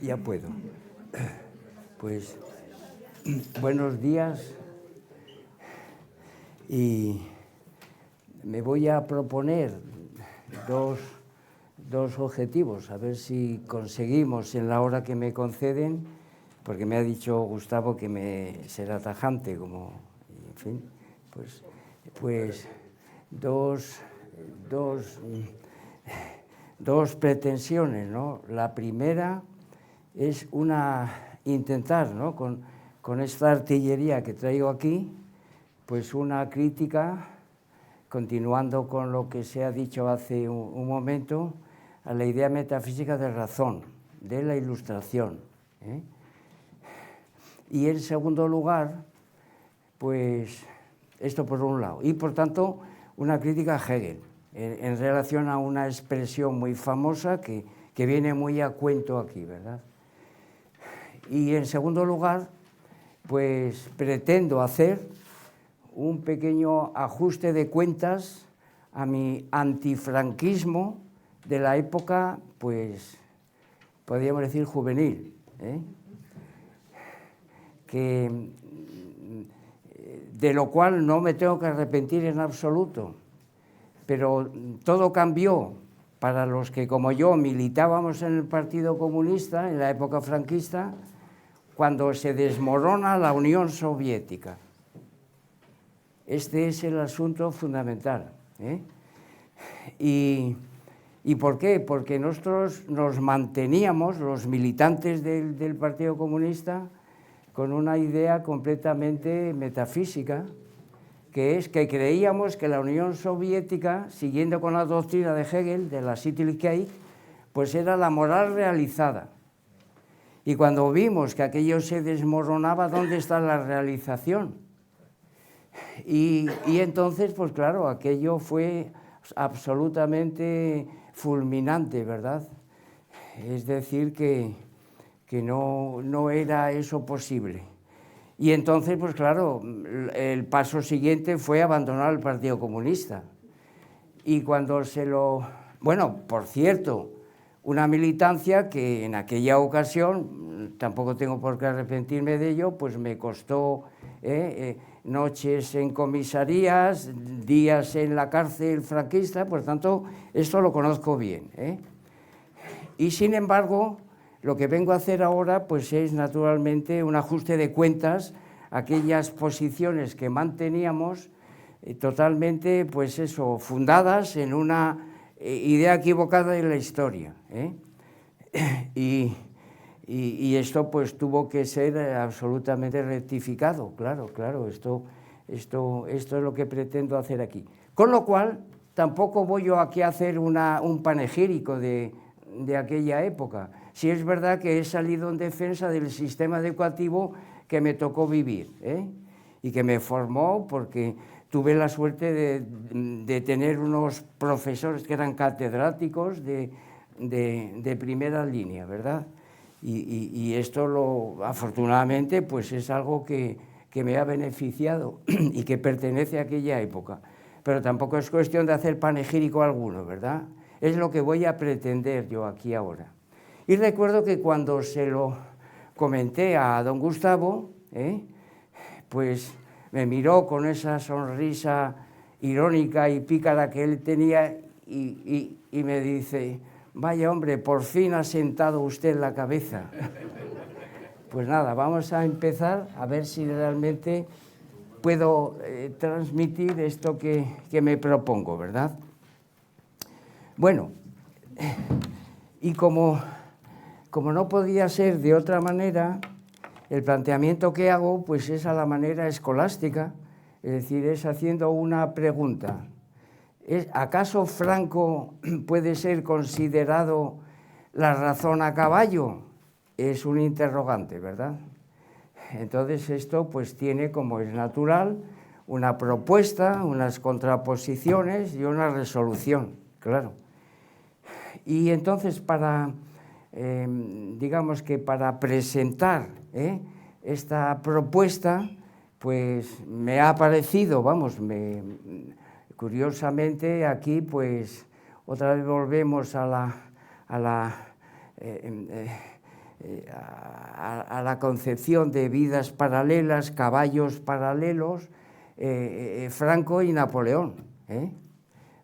Ya puedo. Pues buenos días y me voy a proponer dos objetivos, a ver si conseguimos en la hora que me conceden, porque me ha dicho Gustavo que me será tajante, como, en fin, pues dos pretensiones, ¿no? La primera es intentar, ¿no? con esta artillería que traigo aquí, pues una crítica, continuando con lo que se ha dicho hace un momento, a la idea metafísica de razón, de la Ilustración, ¿eh? Y en segundo lugar, pues esto por un lado, y por tanto una crítica a Hegel, en relación a una expresión muy famosa que viene muy a cuento aquí, ¿verdad? Y en segundo lugar, pues pretendo hacer un pequeño ajuste de cuentas a mi antifranquismo de la época, pues, podríamos decir juvenil, ¿eh? De lo cual no me tengo que arrepentir en absoluto, pero todo cambió para los que, como yo, militábamos en el Partido Comunista en la época franquista, cuando se desmorona la Unión Soviética. Este es el asunto fundamental, ¿eh? ¿Y por qué? Porque nosotros nos manteníamos, los militantes del Partido Comunista, con una idea completamente metafísica, que es que creíamos que la Unión Soviética, siguiendo con la doctrina de Hegel, de la Sittlichkeit, pues era la moral realizada. Y cuando vimos que aquello se desmoronaba, ¿dónde está la realización? Y entonces, pues claro, aquello fue absolutamente fulminante, ¿verdad? Es decir, que no era eso posible. Y entonces, pues claro, el paso siguiente fue abandonar el Partido Comunista. Y cuando Bueno, por cierto, una militancia que en aquella ocasión, tampoco tengo por qué arrepentirme de ello, pues me costó noches en comisarías, días en la cárcel franquista, por tanto, esto lo conozco bien, ¿eh? Y sin embargo, lo que vengo a hacer ahora pues es naturalmente un ajuste de cuentas a aquellas posiciones que manteníamos totalmente, pues eso, fundadas en una idea equivocada de la historia, ¿eh? Y esto pues tuvo que ser absolutamente rectificado, claro, esto es lo que pretendo hacer aquí. Con lo cual, tampoco voy yo aquí a hacer un panegírico de aquella época. Sí es verdad que he salido en defensa del sistema educativo que me tocó vivir, ¿eh? Y que me formó porque tuve la suerte de tener unos profesores que eran catedráticos de primera línea, ¿verdad? Y esto afortunadamente pues es algo que me ha beneficiado y que pertenece a aquella época. Pero tampoco es cuestión de hacer panegírico alguno, ¿verdad? Es lo que voy a pretender yo aquí ahora. Y recuerdo que cuando se lo comenté a don Gustavo, pues me miró con esa sonrisa irónica y pícara que él tenía y me dice: vaya hombre, por fin ha sentado usted la cabeza. Pues nada, vamos a empezar a ver si realmente puedo transmitir esto que me propongo, ¿verdad? Bueno, y como no podía ser de otra manera, el planteamiento que hago pues es a la manera escolástica, es decir, es haciendo una pregunta. ¿Acaso Franco puede ser considerado la razón a caballo? Es un interrogante, ¿verdad? Entonces esto pues tiene, como es natural, una propuesta, unas contraposiciones y una resolución, claro. Y entonces digamos que para presentar esta propuesta, pues me ha parecido, curiosamente aquí pues otra vez volvemos a la a la concepción de vidas paralelas, caballos paralelos, Franco y Napoleón,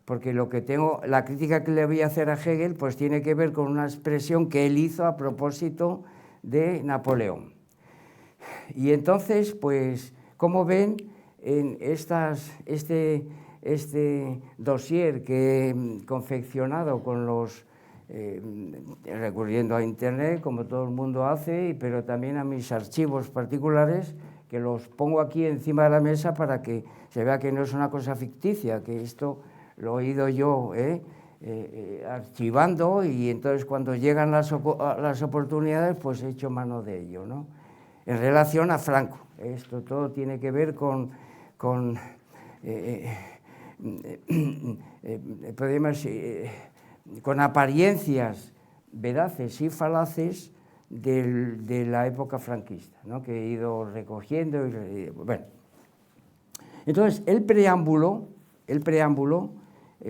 porque la crítica que le voy a hacer a Hegel pues tiene que ver con una expresión que él hizo a propósito de Napoleón. Y entonces, pues, como ven, en este dossier que he confeccionado con recurriendo a Internet, como todo el mundo hace, pero también a mis archivos particulares, que los pongo aquí encima de la mesa para que se vea que no es una cosa ficticia, que esto lo he ido yo archivando, y entonces cuando llegan las oportunidades, pues he hecho mano de ello, ¿no? En relación a Franco, esto todo tiene que ver con apariencias veraces y falaces de la época franquista, ¿no? Que he ido recogiendo. Bueno. Entonces, el preámbulo,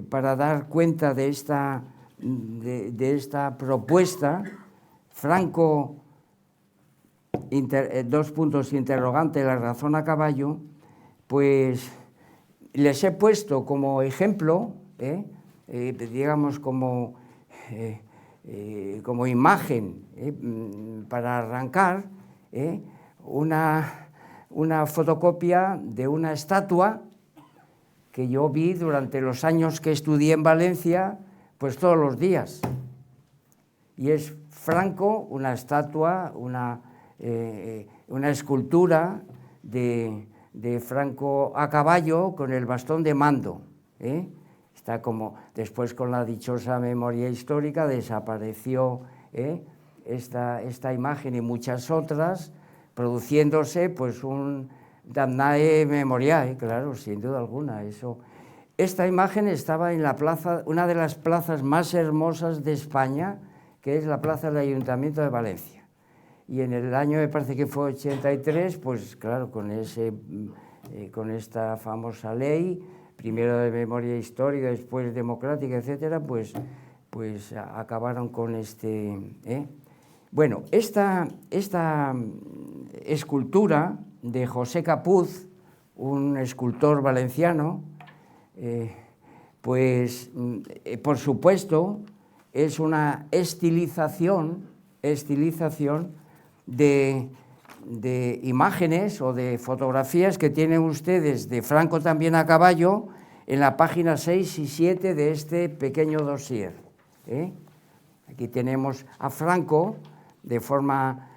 para dar cuenta de esta propuesta, Franco, dos puntos interrogantes, la razón a caballo, pues les he puesto como ejemplo, digamos como imagen, para arrancar, una fotocopia de una estatua que yo vi durante los años que estudié en Valencia, pues todos los días. Y es Franco, una estatua, una escultura de Franco a caballo con el bastón de mando. Está como, después con la dichosa memoria histórica desapareció esta imagen y muchas otras, produciéndose pues un damnae memoriae, claro, sin duda alguna. Esta imagen estaba en la plaza, una de las plazas más hermosas de España, que es la plaza del Ayuntamiento de Valencia. Y en el año, me parece que fue 83, pues claro, con esta famosa ley, primero de memoria histórica, después democrática, etcétera, pues acabaron con Bueno, esta escultura de José Capuz, un escultor valenciano, pues por supuesto es una estilización de imágenes o de fotografías que tienen ustedes de Franco también a caballo en la página 6 y 7 de este pequeño dossier. Aquí tenemos a Franco de forma,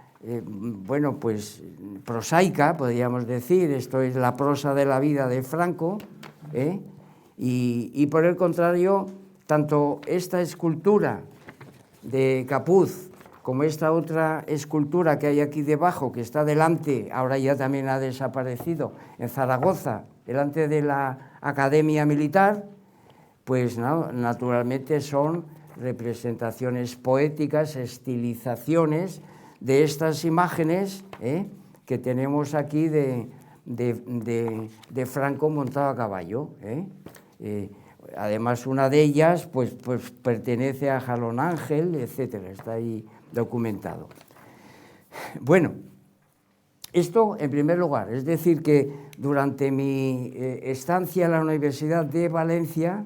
bueno, pues prosaica, podríamos decir. Esto es la prosa de la vida de Franco, y por el contrario, tanto esta escultura de Capuz como esta otra escultura que hay aquí debajo, que está delante, ahora ya también ha desaparecido, en Zaragoza, delante de la Academia Militar, pues no, naturalmente son representaciones poéticas, estilizaciones de estas imágenes que tenemos aquí de Franco montado a caballo. Además, una de ellas pues pertenece a Jalón Ángel, etcétera, está ahí documentado. Bueno, esto en primer lugar, es decir que durante mi estancia en la Universidad de Valencia,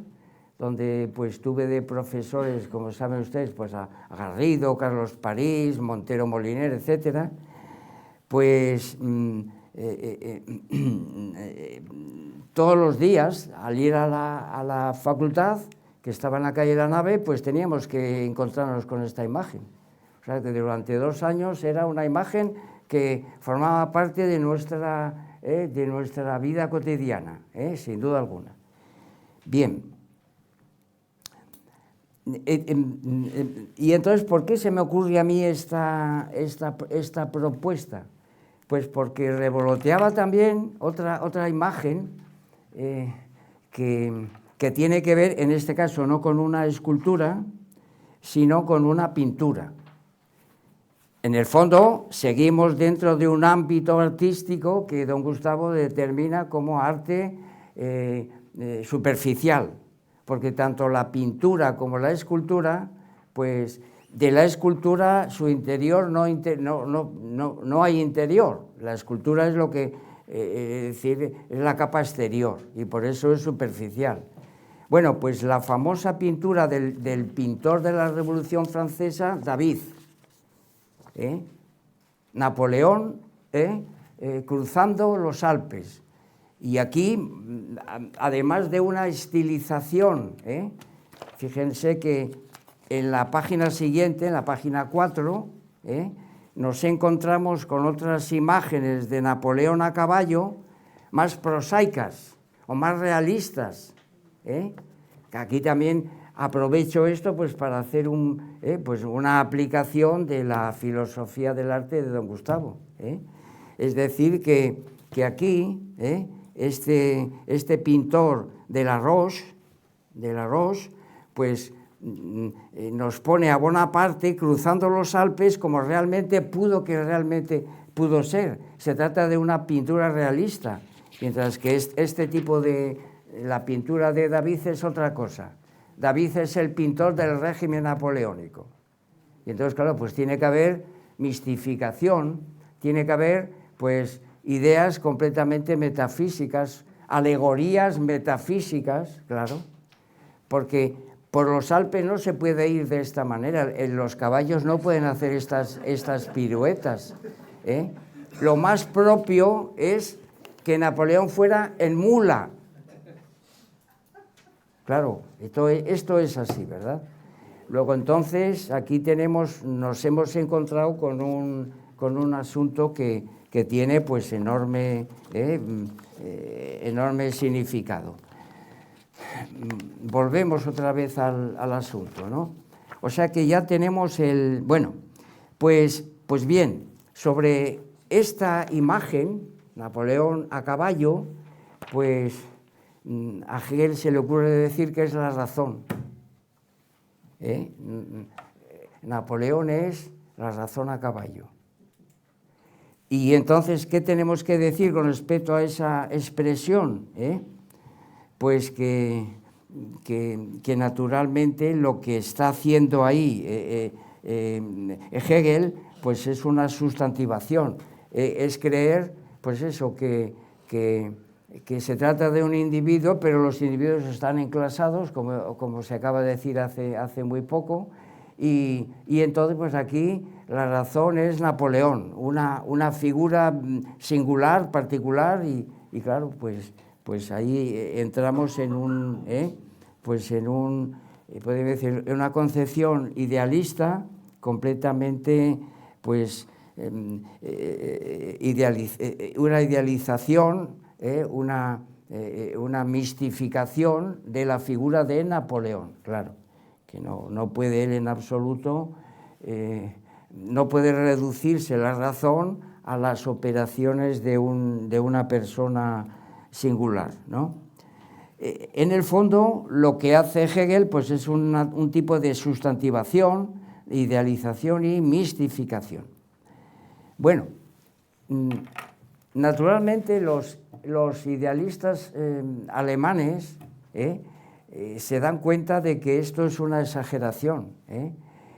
donde pues tuve de profesores, como saben ustedes, pues a Garrido, Carlos París, Montero Moliner, etcétera, pues todos los días, al ir a la facultad, que estaba en la calle de la Nave, pues teníamos que encontrarnos con esta imagen. O sea, que durante 2 años era una imagen que formaba parte de nuestra vida cotidiana, sin duda alguna. Bien. Y entonces, ¿por qué se me ocurre a mí esta propuesta? Pues porque revoloteaba también otra imagen que tiene que ver, en este caso, no con una escultura, sino con una pintura. En el fondo, seguimos dentro de un ámbito artístico que don Gustavo determina como arte superficial, porque tanto la pintura como la escultura pues de la escultura, su interior no hay interior. La escultura es lo que, es decir, es la capa exterior y por eso es superficial. Bueno, pues la famosa pintura del pintor de la Revolución Francesa, David, Napoleón, cruzando los Alpes. Y aquí, además de una estilización, fíjense que en la página siguiente, en la página 4, nos encontramos con otras imágenes de Napoleón a caballo más prosaicas o más realistas. Que aquí también aprovecho esto pues, para hacer pues una aplicación de la filosofía del arte de don Gustavo. Es decir, que aquí este pintor de la Roche, pues nos pone a Bonaparte cruzando los Alpes como realmente pudo ser. Se trata de una pintura realista, mientras que este tipo de... La pintura de David es otra cosa. David es el pintor del régimen napoleónico. Y entonces, claro, pues tiene que haber mistificación, tiene que haber, pues, ideas completamente metafísicas, alegorías metafísicas, claro, porque por los Alpes no se puede ir de esta manera, los caballos no pueden hacer estas piruetas. Lo más propio es que Napoleón fuera en mula. Claro, esto es así, ¿verdad? Luego entonces aquí nos hemos encontrado con un asunto que tiene pues enorme significado. Volvemos otra vez al asunto, ¿no? O sea que ya tenemos bueno, pues bien, sobre esta imagen, Napoleón a caballo, pues a Hegel se le ocurre decir que es la razón. Napoleón es la razón a caballo. Y entonces, ¿qué tenemos que decir con respecto a esa expresión? Pues que naturalmente lo que está haciendo ahí Hegel, pues es una sustantivación, es creer, pues eso, que se trata de un individuo, pero los individuos están enclasados, como se acaba de decir hace muy poco, y entonces pues aquí la razón es Napoleón, una figura singular, particular, y claro, pues ahí entramos en podemos decir, una concepción idealista completamente, pues, una idealización, una mistificación de la figura de Napoleón, claro, que no puede él en absoluto, no puede reducirse la razón a las operaciones de una persona singular, ¿no? En el fondo, lo que hace Hegel pues, es un tipo de sustantivación, idealización y mistificación. Bueno, naturalmente los idealistas alemanes se dan cuenta de que esto es una exageración,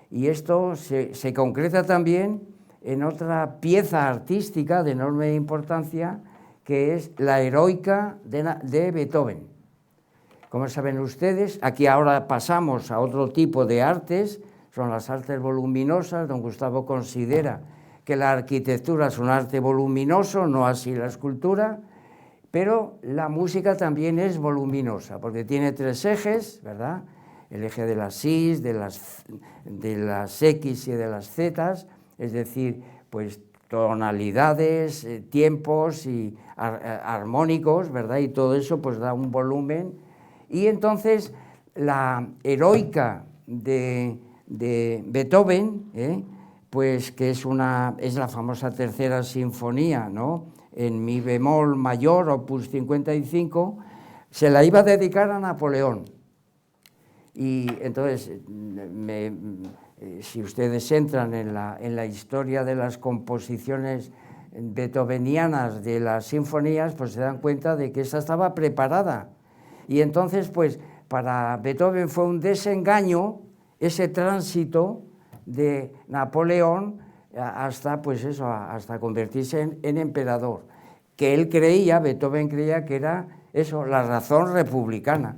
y esto se concreta también en otra pieza artística de enorme importancia, que es la Heroica de Beethoven. Como saben ustedes, aquí ahora pasamos a otro tipo de artes, son las artes voluminosas. Don Gustavo considera que la arquitectura es un arte voluminoso, no así la escultura, pero la música también es voluminosa, porque tiene tres ejes, ¿verdad? El eje de las Is, de las X y de las Z, es decir, pues tonalidades, tiempos y armónicos, ¿verdad? Y todo eso pues da un volumen. Y entonces la Heroica de Beethoven, pues que es la famosa tercera sinfonía, ¿no? En mi bemol mayor, opus 55, se la iba a dedicar a Napoleón. Y entonces, si ustedes entran en la historia de las composiciones beethovenianas de las sinfonías, pues se dan cuenta de que esta estaba preparada. Y entonces, pues, para Beethoven fue un desengaño ese tránsito de Napoleón hasta, pues eso, hasta convertirse en emperador, que él creía, Beethoven creía que era eso, la razón republicana.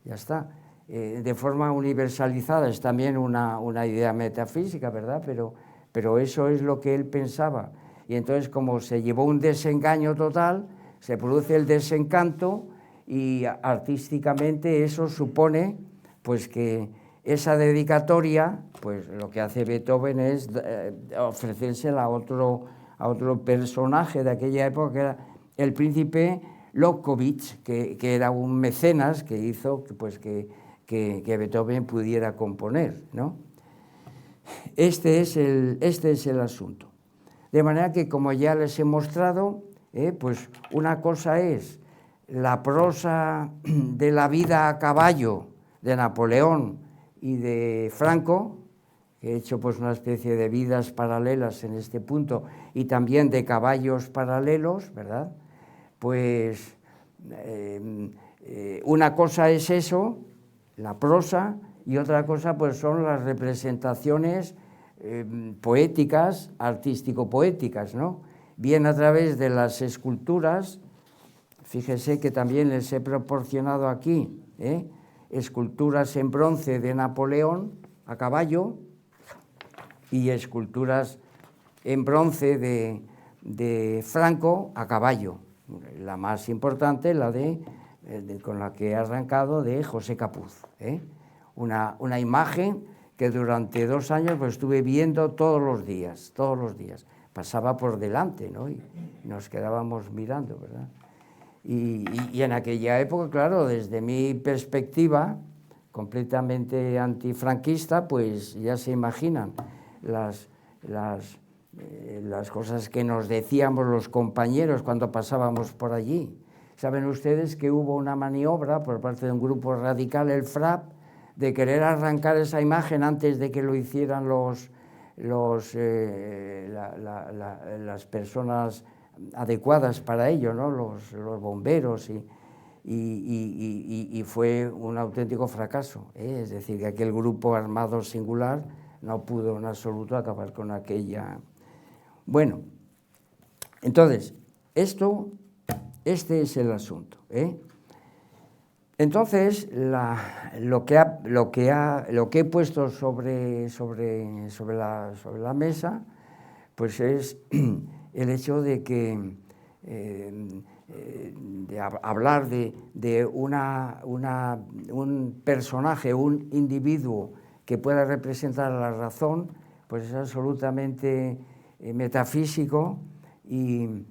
Ya está. De forma universalizada es también una idea metafísica, ¿verdad? Pero eso es lo que él pensaba. Y entonces, como se llevó un desengaño total, se produce el desencanto y artísticamente eso supone pues que esa dedicatoria, pues lo que hace Beethoven es ofrecérsela a otro personaje de aquella época, que era el príncipe Lobkowitz, que era un mecenas que hizo pues, que Beethoven pudiera componer, ¿no? Este es el asunto. De manera que, como ya les he mostrado, pues una cosa es la prosa de la vida a caballo de Napoleón y de Franco, que he hecho pues una especie de vidas paralelas en este punto, y también de caballos paralelos, ¿verdad? Pues una cosa es eso, la prosa, y otra cosa pues son las representaciones poéticas, artístico-poéticas, ¿no? Bien a través de las esculturas. Fíjese que también les he proporcionado aquí esculturas en bronce de Napoleón a caballo y esculturas en bronce de Franco a caballo. La más importante, la con la que he arrancado, de José Capuz. Una imagen que durante 2 años pues, estuve viendo todos los días. Pasaba por delante, ¿no? Y nos quedábamos mirando, ¿verdad? Y en aquella época, claro, desde mi perspectiva completamente antifranquista, pues ya se imaginan las cosas que nos decíamos los compañeros cuando pasábamos por allí. Saben ustedes que hubo una maniobra por parte de un grupo radical, el FRAP, de querer arrancar esa imagen antes de que lo hicieran las personas adecuadas para ello, ¿no? Los bomberos, y fue un auténtico fracaso, Es decir, que aquel grupo armado singular no pudo en absoluto acabar con aquella. Bueno, entonces, este es el asunto, Entonces, lo que he puesto sobre la mesa, pues es el hecho de que de hablar de un personaje, un individuo que pueda representar a la razón, pues es absolutamente metafísico y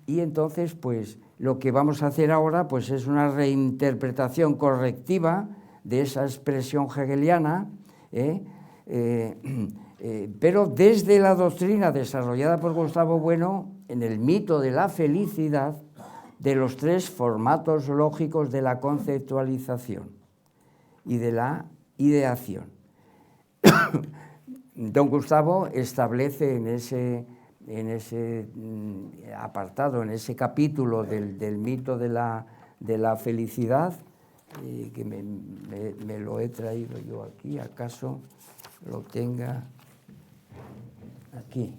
entonces pues lo que vamos a hacer ahora pues es una reinterpretación correctiva de esa expresión hegeliana, pero desde la doctrina desarrollada por Gustavo Bueno en el mito de la felicidad, de los 3 formatos lógicos de la conceptualización y de la ideación. Don Gustavo establece en ese apartado, en ese capítulo del mito de la felicidad, que me lo he traído yo aquí, acaso lo tenga aquí.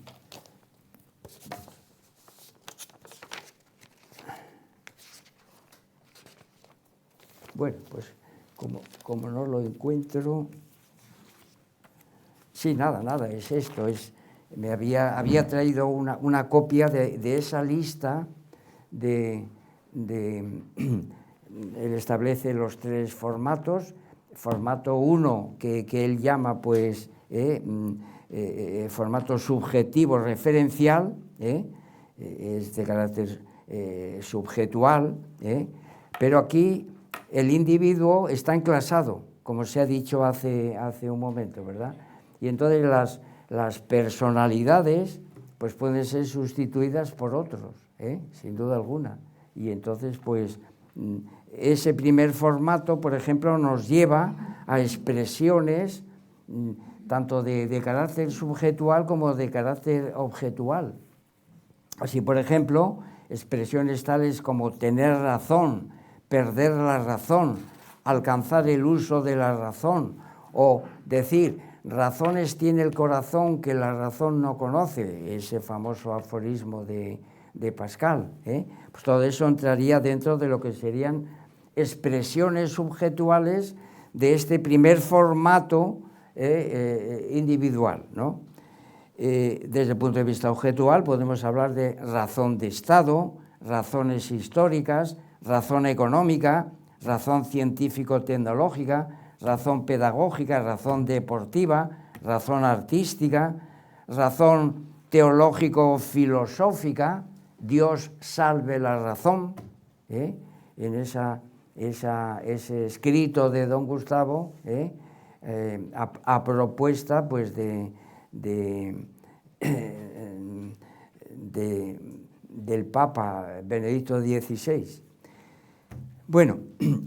Bueno, pues como no lo encuentro. Sí, nada, es esto. Me había traído una copia de esa lista él establece los 3 formatos. Formato 1, que él llama pues formato subjetivo referencial, es de carácter subjetual, pero aquí el individuo está enclasado, como se ha dicho hace un momento, ¿verdad? Y entonces las personalidades pues pueden ser sustituidas por otros, sin duda alguna. Y entonces pues ese primer formato, por ejemplo, nos lleva a expresiones tanto de carácter subjetual como de carácter objetual. Así, por ejemplo, expresiones tales como tener razón, perder la razón, alcanzar el uso de la razón O decir, razones tiene el corazón que la razón no conoce, ese famoso aforismo de Pascal, pues todo eso entraría dentro de lo que serían expresiones subjetuales de este primer formato individual, ¿no? Desde el punto de vista objetual podemos hablar de razón de Estado, razones históricas, razón económica, razón científico-tecnológica, razón pedagógica, razón deportiva, razón artística, razón teológico-filosófica, Dios salve la razón, en ese escrito de don Gustavo, a propuesta pues del Papa Benedicto XVI. Bueno,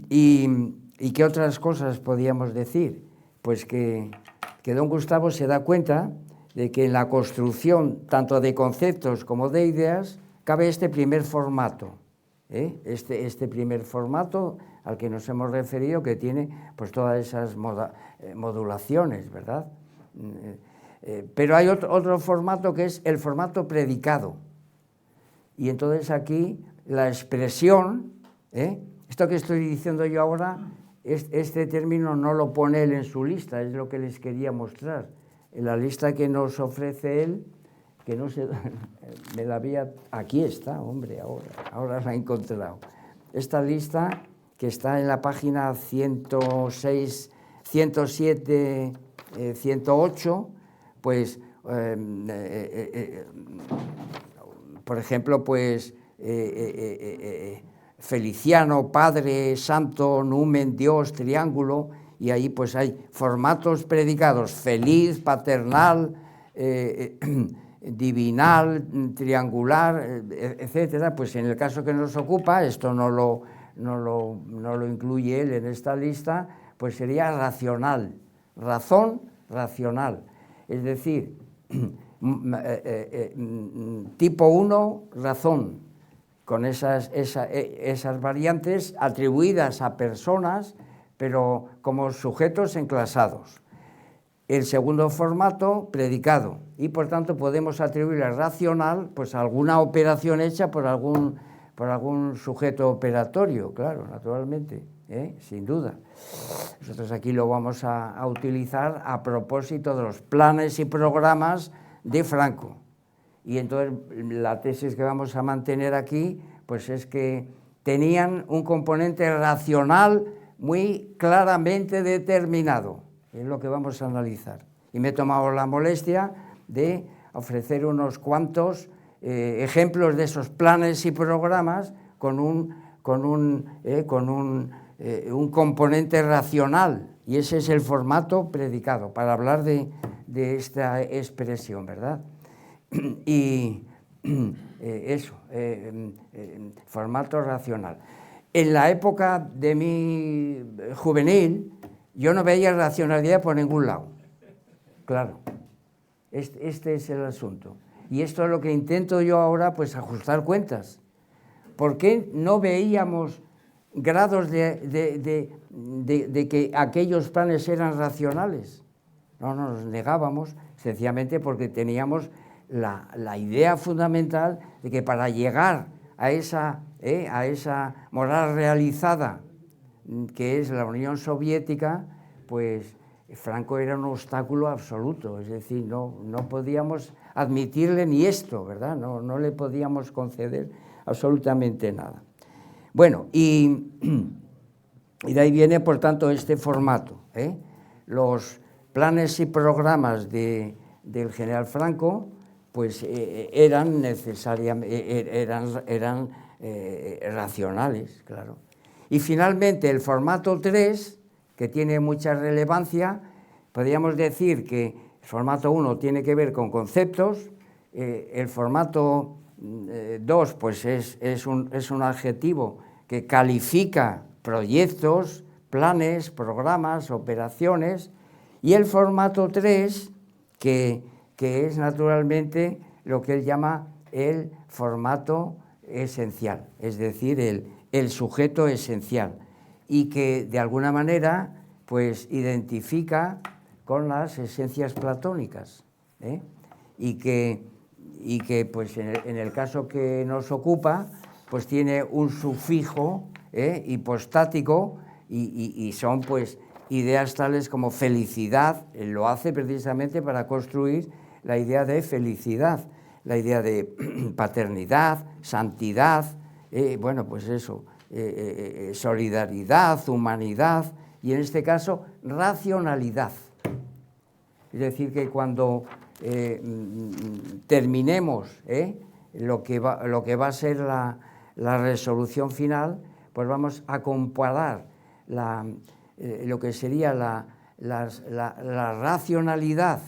¿y qué otras cosas podíamos decir? Pues que don Gustavo se da cuenta de que en la construcción tanto de conceptos como de ideas cabe este primer formato, este primer formato al que nos hemos referido, que tiene pues todas esas modulaciones, ¿verdad? Pero hay otro formato que es el formato predicado. Y entonces aquí la expresión, esto que estoy diciendo yo ahora, este término no lo pone él en su lista, es lo que les quería mostrar. En la lista que nos ofrece él, que no sé, me la había, aquí está, hombre, ahora la he encontrado. Esta lista que está en la página 106, 107, 108, pues, por ejemplo, pues, Feliciano, Padre, Santo, Numen, Dios, Triángulo, y ahí pues hay formatos predicados, feliz, paternal, divinal, triangular, etcétera. Pues en el caso que nos ocupa, esto no lo incluye él en esta lista, pues sería racional, razón racional, es decir, tipo 1, razón, con esas variantes atribuidas a personas, pero como sujetos enclasados. El segundo formato, predicado, y por tanto podemos atribuir al racional pues alguna operación hecha por algún sujeto operatorio, claro, naturalmente, sin duda. Nosotros aquí lo vamos a utilizar a propósito de los planes y programas de Franco. Y entonces la tesis que vamos a mantener aquí pues es que tenían un componente racional muy claramente determinado. Es lo que vamos a analizar. Y me he tomado la molestia de ofrecer unos cuantos ejemplos de esos planes y programas con un componente racional. Y ese es el formato predicado, para hablar de esta expresión, ¿verdad? Y eso, formato racional. En la época de mi juvenil, yo no veía racionalidad por ningún lado. Claro, este es el asunto. Y esto es lo que intento yo ahora, pues ajustar cuentas. ¿Por qué no veíamos grados de que aquellos planes eran racionales? No nos negábamos, sencillamente porque teníamos la idea fundamental de que para llegar a esa moral realizada que es la Unión Soviética, pues Franco era un obstáculo absoluto, es decir, no podíamos admitirle ni esto, ¿verdad? No le podíamos conceder absolutamente nada. Bueno, y de ahí viene, por tanto, este formato. Los planes y programas del general Franco, pues eran necesariamente, eran racionales, claro. Y finalmente el formato 3, que tiene mucha relevancia, podríamos decir que el formato 1 tiene que ver con conceptos, el formato 2 pues es un adjetivo que califica proyectos, planes, programas, operaciones, y el formato 3 que es naturalmente lo que él llama el formato esencial, es decir, el sujeto esencial, y que de alguna manera pues identifica con las esencias platónicas, y que pues en el caso que nos ocupa, pues tiene un sufijo hipostático y son pues ideas tales como felicidad. Él lo hace precisamente para construir la idea de felicidad, la idea de paternidad, santidad, bueno, pues eso, solidaridad, humanidad y en este caso racionalidad. Es decir, que cuando terminemos lo que va a ser la resolución final, pues vamos a comparar lo que sería la racionalidad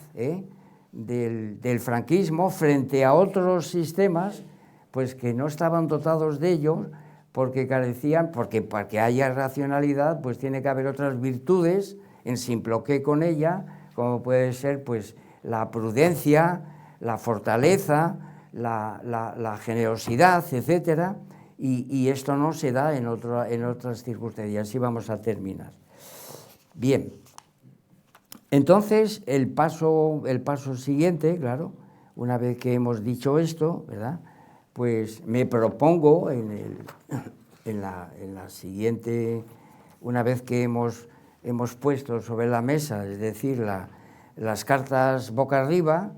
del franquismo frente a otros sistemas pues que no estaban dotados de ellos porque carecían, porque para que haya racionalidad pues tiene que haber otras virtudes en simploqué con ella, como puede ser pues la prudencia, la fortaleza, la generosidad, etcétera, y esto no se da en otras circunstancias. Así vamos a terminar. Bien, entonces el paso siguiente, claro, una vez que hemos dicho esto, ¿verdad?, pues me propongo en la siguiente, una vez que hemos puesto sobre la mesa, es decir, las cartas boca arriba,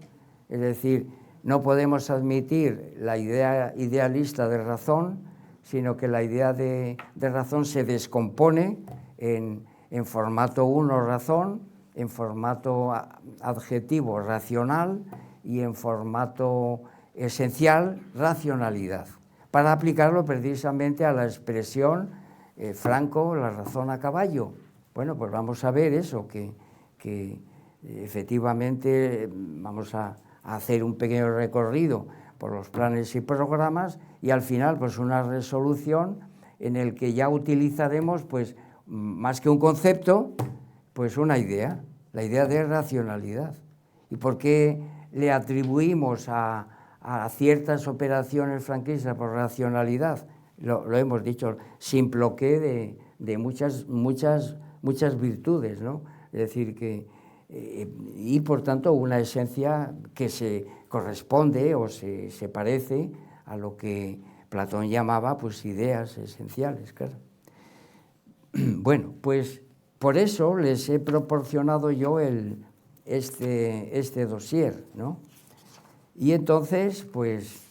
es decir, no podemos admitir la idea idealista de razón, sino que la idea de razón se descompone en formato 1 razón, en formato adjetivo racional y en formato esencial racionalidad, para aplicarlo precisamente a la expresión Franco, la razón a caballo. Bueno, pues vamos a ver eso, que efectivamente vamos a hacer un pequeño recorrido por los planes y programas y al final pues una resolución en el que ya utilizaremos pues más que un concepto, pues una idea, la idea de racionalidad. ¿Y por qué le atribuimos a ciertas operaciones franquistas por racionalidad? Lo hemos dicho, simploqué de muchas virtudes, ¿no? Es decir, que y por tanto una esencia que se corresponde o se parece a lo que Platón llamaba pues ideas esenciales, claro. Bueno, pues por eso les he proporcionado yo este dossier, ¿no? Y entonces pues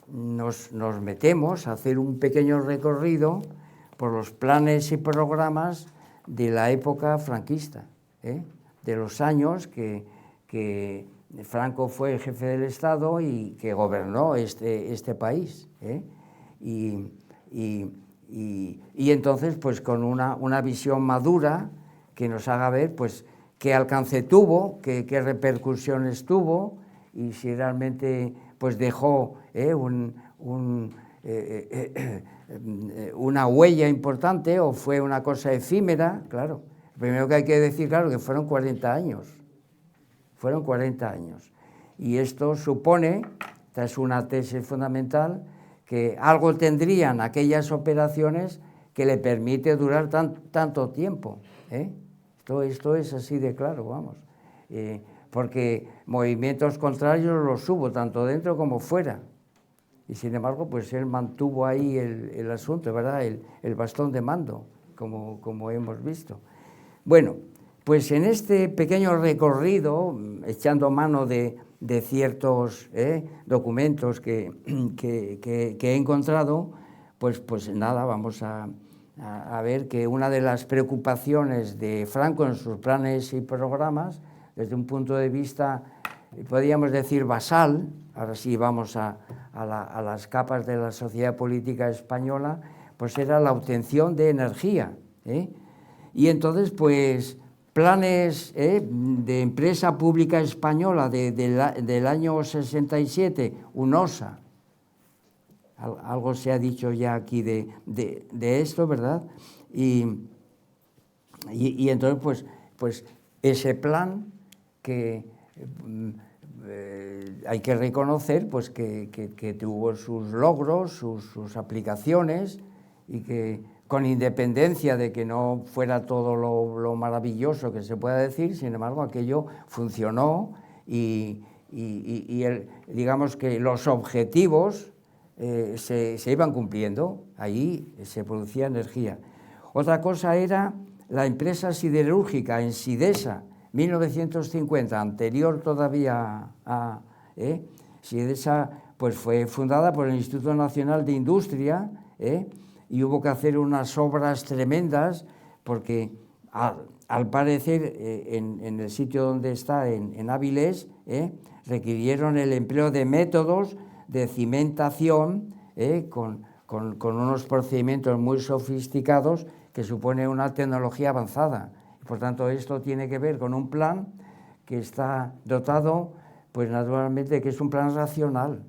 nos metemos a hacer un pequeño recorrido por los planes y programas de la época franquista, de los años que Franco fue el jefe del Estado y que gobernó este país, y entonces pues con una visión madura que nos haga ver pues qué alcance tuvo, qué repercusiones tuvo y si realmente pues dejó una huella importante o fue una cosa efímera. Claro, primero que hay que decir, claro, que fueron 40 años. Fueron 40 años. Y esto supone, esta es una tesis fundamental, que algo tendrían aquellas operaciones que le permite durar tanto tiempo. Esto es así de claro, vamos. Porque movimientos contrarios los hubo, tanto dentro como fuera. Y sin embargo, pues él mantuvo ahí el asunto, ¿verdad? El bastón de mando, como hemos visto. Bueno, pues en este pequeño recorrido, echando mano de ciertos documentos que he encontrado, pues nada, vamos a ver que una de las preocupaciones de Franco en sus planes y programas, desde un punto de vista, podríamos decir, basal, ahora sí vamos a las capas de la sociedad política española, pues era la obtención de energía, y entonces, pues, planes de empresa pública española del año 67, UNOSA, algo se ha dicho ya aquí de esto, ¿verdad? Y entonces, pues ese plan que hay que reconocer pues que tuvo sus logros, sus aplicaciones y que con independencia de que no fuera todo lo maravilloso que se pueda decir, sin embargo, aquello funcionó y digamos que los objetivos se iban cumpliendo, ahí se producía energía. Otra cosa era la empresa siderúrgica en Sidesa, 1950, anterior todavía a Sidesa, pues fue fundada por el Instituto Nacional de Industria, y hubo que hacer unas obras tremendas porque al parecer en el sitio donde está, en Avilés, requirieron el empleo de métodos de cimentación con unos procedimientos muy sofisticados que supone una tecnología avanzada. Por tanto, esto tiene que ver con un plan que está dotado, pues naturalmente, que es un plan racional,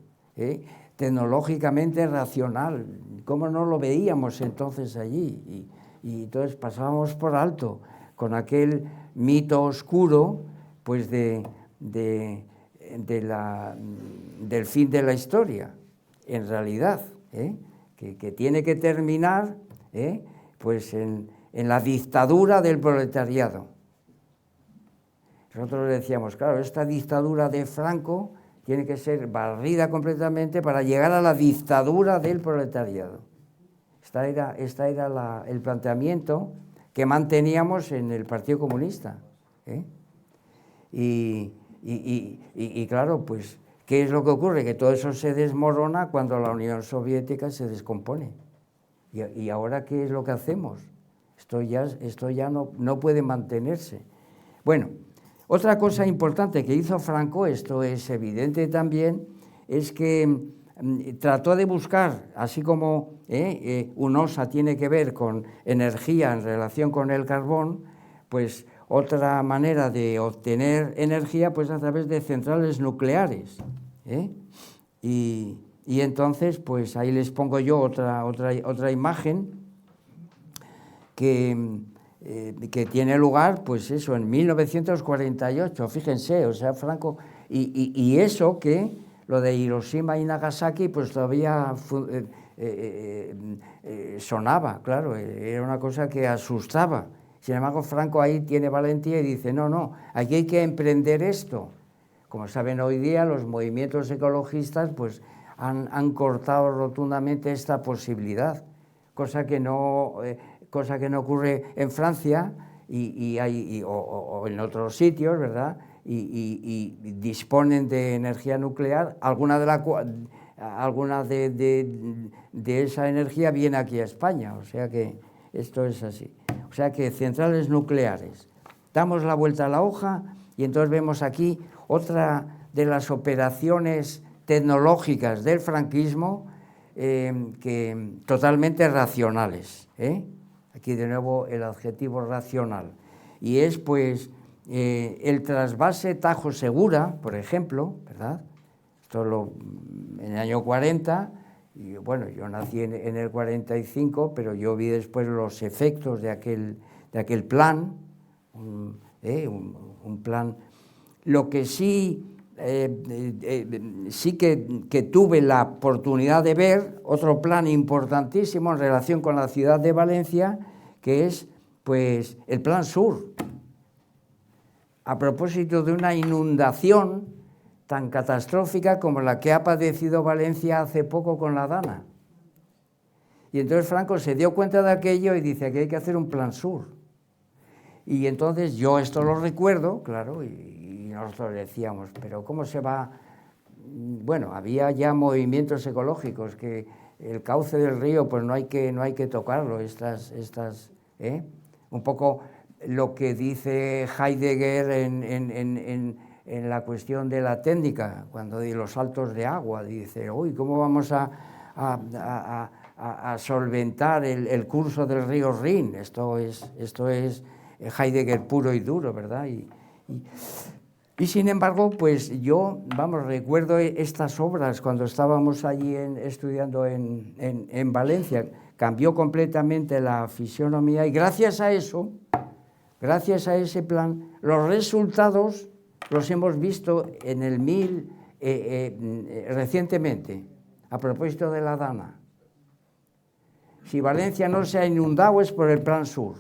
tecnológicamente racional. ¿Cómo no lo veíamos entonces allí? Y entonces pasábamos por alto con aquel mito oscuro, pues del fin de la historia, en realidad, que tiene que terminar pues en la dictadura del proletariado. Nosotros decíamos, claro, esta dictadura de Franco tiene que ser barrida completamente para llegar a la dictadura del proletariado. Este era el planteamiento que manteníamos en el Partido Comunista. Y claro, pues, ¿qué es lo que ocurre? Que todo eso se desmorona cuando la Unión Soviética se descompone. ¿Y ahora qué es lo que hacemos? Esto ya no puede mantenerse. Bueno, otra cosa importante que hizo Franco, esto es evidente también, es que trató de buscar, así como UNOSA tiene que ver con energía en relación con el carbón, pues otra manera de obtener energía pues a través de centrales nucleares. Y entonces, pues ahí les pongo yo otra imagen que tiene lugar, pues eso, en 1948, fíjense, o sea, Franco, y eso que, lo de Hiroshima y Nagasaki, pues todavía sonaba, claro, era una cosa que asustaba. Sin embargo, Franco ahí tiene valentía y dice, no, aquí hay que emprender esto. Como saben hoy día, los movimientos ecologistas pues han cortado rotundamente esta posibilidad, cosa que no ocurre en Francia o en otros sitios, ¿verdad? Y disponen de energía nuclear, alguna de esa energía viene aquí a España, o sea que esto es así. O sea que centrales nucleares. Damos la vuelta a la hoja y entonces vemos aquí otra de las operaciones tecnológicas del franquismo que totalmente racionales. Aquí de nuevo el adjetivo racional. Y es pues el trasvase Tajo Segura, por ejemplo, ¿verdad? Esto en el año 40, y bueno, yo nací en el 45, pero yo vi después los efectos de aquel plan, un plan. Lo que sí que tuve la oportunidad de ver, otro plan importantísimo en relación con la ciudad de Valencia, que es pues el Plan Sur, a propósito de una inundación tan catastrófica como la que ha padecido Valencia hace poco con la Dana. Y entonces Franco se dio cuenta de aquello y dice que hay que hacer un Plan Sur. Y entonces yo esto lo recuerdo, claro, y nosotros decíamos, pero ¿cómo se va? Bueno, había ya movimientos ecológicos, que el cauce del río pues no hay que tocarlo, un poco lo que dice Heidegger en la cuestión de la técnica, cuando de los saltos de agua, dice, uy, ¿cómo vamos a solventar el curso del río Rin? Esto es Heidegger puro y duro, ¿verdad? Y sin embargo, pues yo, recuerdo estas obras cuando estábamos allí estudiando en Valencia, cambió completamente la fisionomía y gracias a eso, gracias a ese plan, los resultados los hemos visto en el recientemente, a propósito de la Dana. Si Valencia no se ha inundado es por el Plan Sur.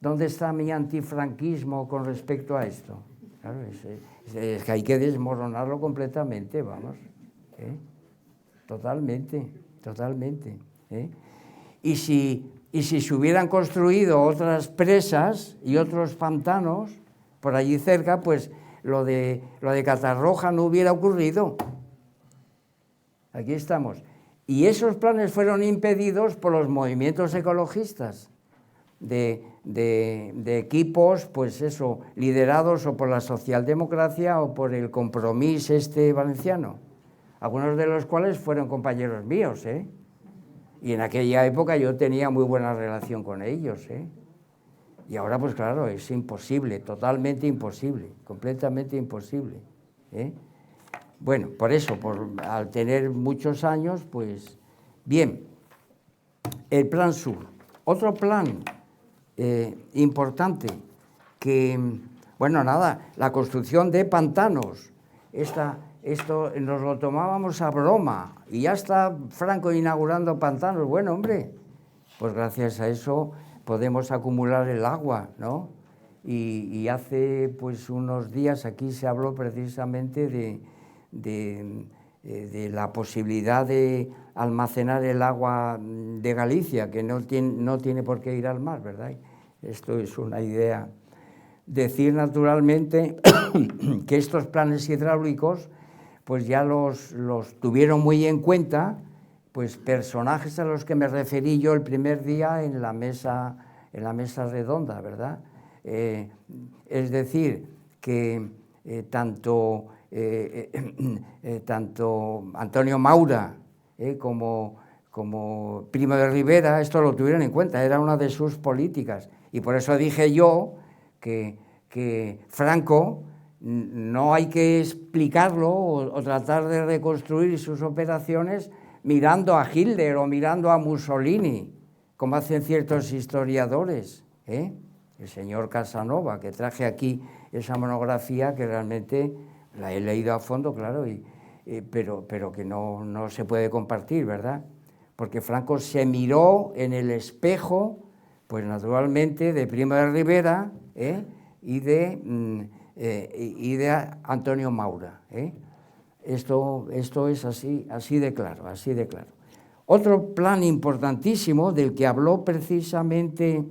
¿Dónde está mi antifranquismo con respecto a esto? Claro, es que hay que desmoronarlo completamente, vamos. Totalmente, totalmente. Y si se hubieran construido otras presas y otros pantanos por allí cerca, pues lo de Catarroja no hubiera ocurrido. Aquí estamos. Y esos planes fueron impedidos por los movimientos ecologistas de equipos, pues eso, liderados o por la socialdemocracia o por el Compromís valenciano, algunos de los cuales fueron compañeros míos, y en aquella época yo tenía muy buena relación con ellos, y ahora pues claro, es imposible, totalmente imposible, completamente imposible, Bueno, por eso, al tener muchos años, pues bien, el Plan Sur. Otro plan importante que, bueno, nada, la construcción de pantanos. Esto nos lo tomábamos a broma y ya está Franco inaugurando pantanos. Bueno, hombre, pues gracias a eso podemos acumular el agua, ¿no? Y hace pues unos días aquí se habló precisamente de la posibilidad de almacenar el agua de Galicia, que no tiene por qué ir al mar, ¿verdad? Esto es una idea. Decir naturalmente que estos planes hidráulicos pues ya los tuvieron muy en cuenta pues personajes a los que me referí yo el primer día en la mesa redonda, ¿verdad? Es decir, que tanto Antonio Maura como Primo de Rivera, esto lo tuvieron en cuenta, era una de sus políticas. Y por eso dije yo que Franco no hay que explicarlo o tratar de reconstruir sus operaciones mirando a Hitler o mirando a Mussolini, como hacen ciertos historiadores, El señor Casanova, que traje aquí esa monografía que realmente la he leído a fondo, claro, pero que no se puede compartir, ¿verdad? Porque Franco se miró en el espejo, pues naturalmente, de Primo de Rivera y de Antonio Maura. Esto es así de claro, así de claro. Otro plan importantísimo del que habló precisamente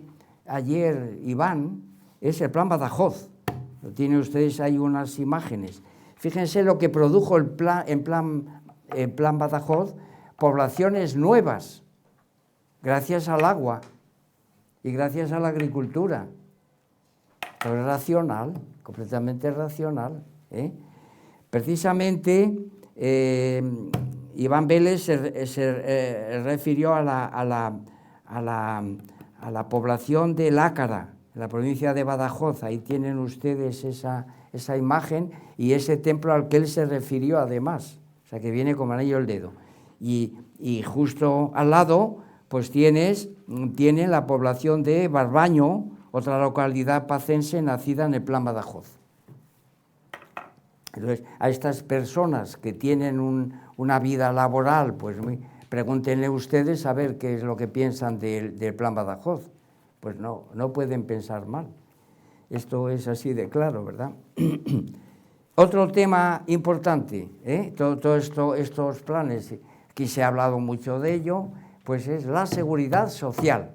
ayer Iván es el Plan Badajoz. Lo tienen ustedes ahí unas imágenes. Fíjense lo que produjo el plan Badajoz, poblaciones nuevas, gracias al agua y gracias a la agricultura. Todo es racional, completamente racional. Precisamente Iván Vélez se refirió a la población de Lácara, en la provincia de Badajoz. Ahí tienen ustedes esa imagen y ese templo al que él se refirió además, o sea que viene como anillo al dedo. Y justo al lado pues tiene la población de Barbaño, otra localidad pacense nacida en el Plan Badajoz. Entonces, a estas personas que tienen una vida laboral, pues pregúntenle ustedes a ver qué es lo que piensan del Plan Badajoz. Pues no pueden pensar mal. Esto es así de claro, ¿verdad? Otro tema importante, todos estos planes, aquí se ha hablado mucho de ello, pues es la seguridad social.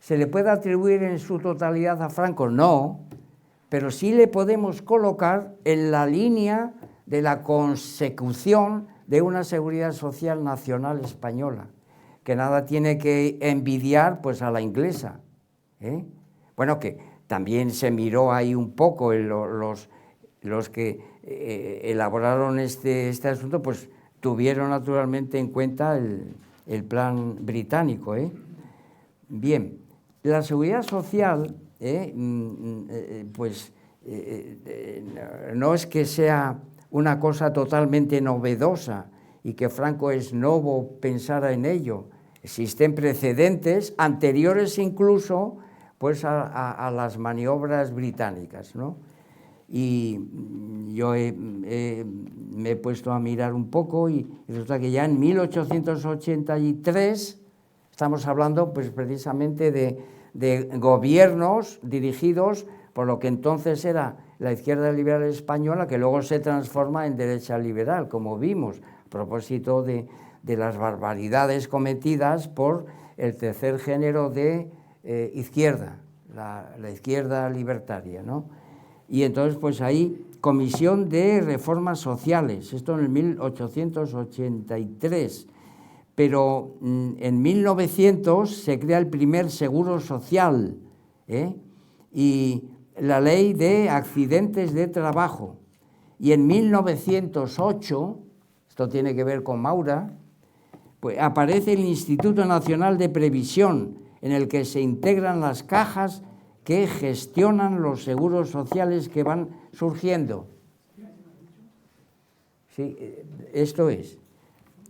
¿Se le puede atribuir en su totalidad a Franco? No, pero sí le podemos colocar en la línea de la consecución de una seguridad social nacional española, que nada tiene que envidiar pues a la inglesa. Bueno, que también se miró ahí un poco los que elaboraron este asunto, pues tuvieron naturalmente en cuenta el plan británico. Bien, la seguridad social, pues no es que sea una cosa totalmente novedosa y que Franco es novo pensara en ello. Existen precedentes anteriores incluso pues a las maniobras británicas, ¿no? y yo me he puesto a mirar un poco y resulta que ya en 1883 estamos hablando pues precisamente de gobiernos dirigidos por lo que entonces era la izquierda liberal española, que luego se transforma en derecha liberal, como vimos, a propósito de las barbaridades cometidas por el tercer género de izquierda, la izquierda libertaria, ¿no? Y entonces, pues ahí, Comisión de Reformas Sociales, esto en el 1883, pero en 1900 se crea el primer seguro social, y la ley de accidentes de trabajo, y en 1908, esto tiene que ver con Maura, pues aparece el Instituto Nacional de Previsión, en el que se integran las cajas que gestionan los seguros sociales que van surgiendo. Sí, esto es.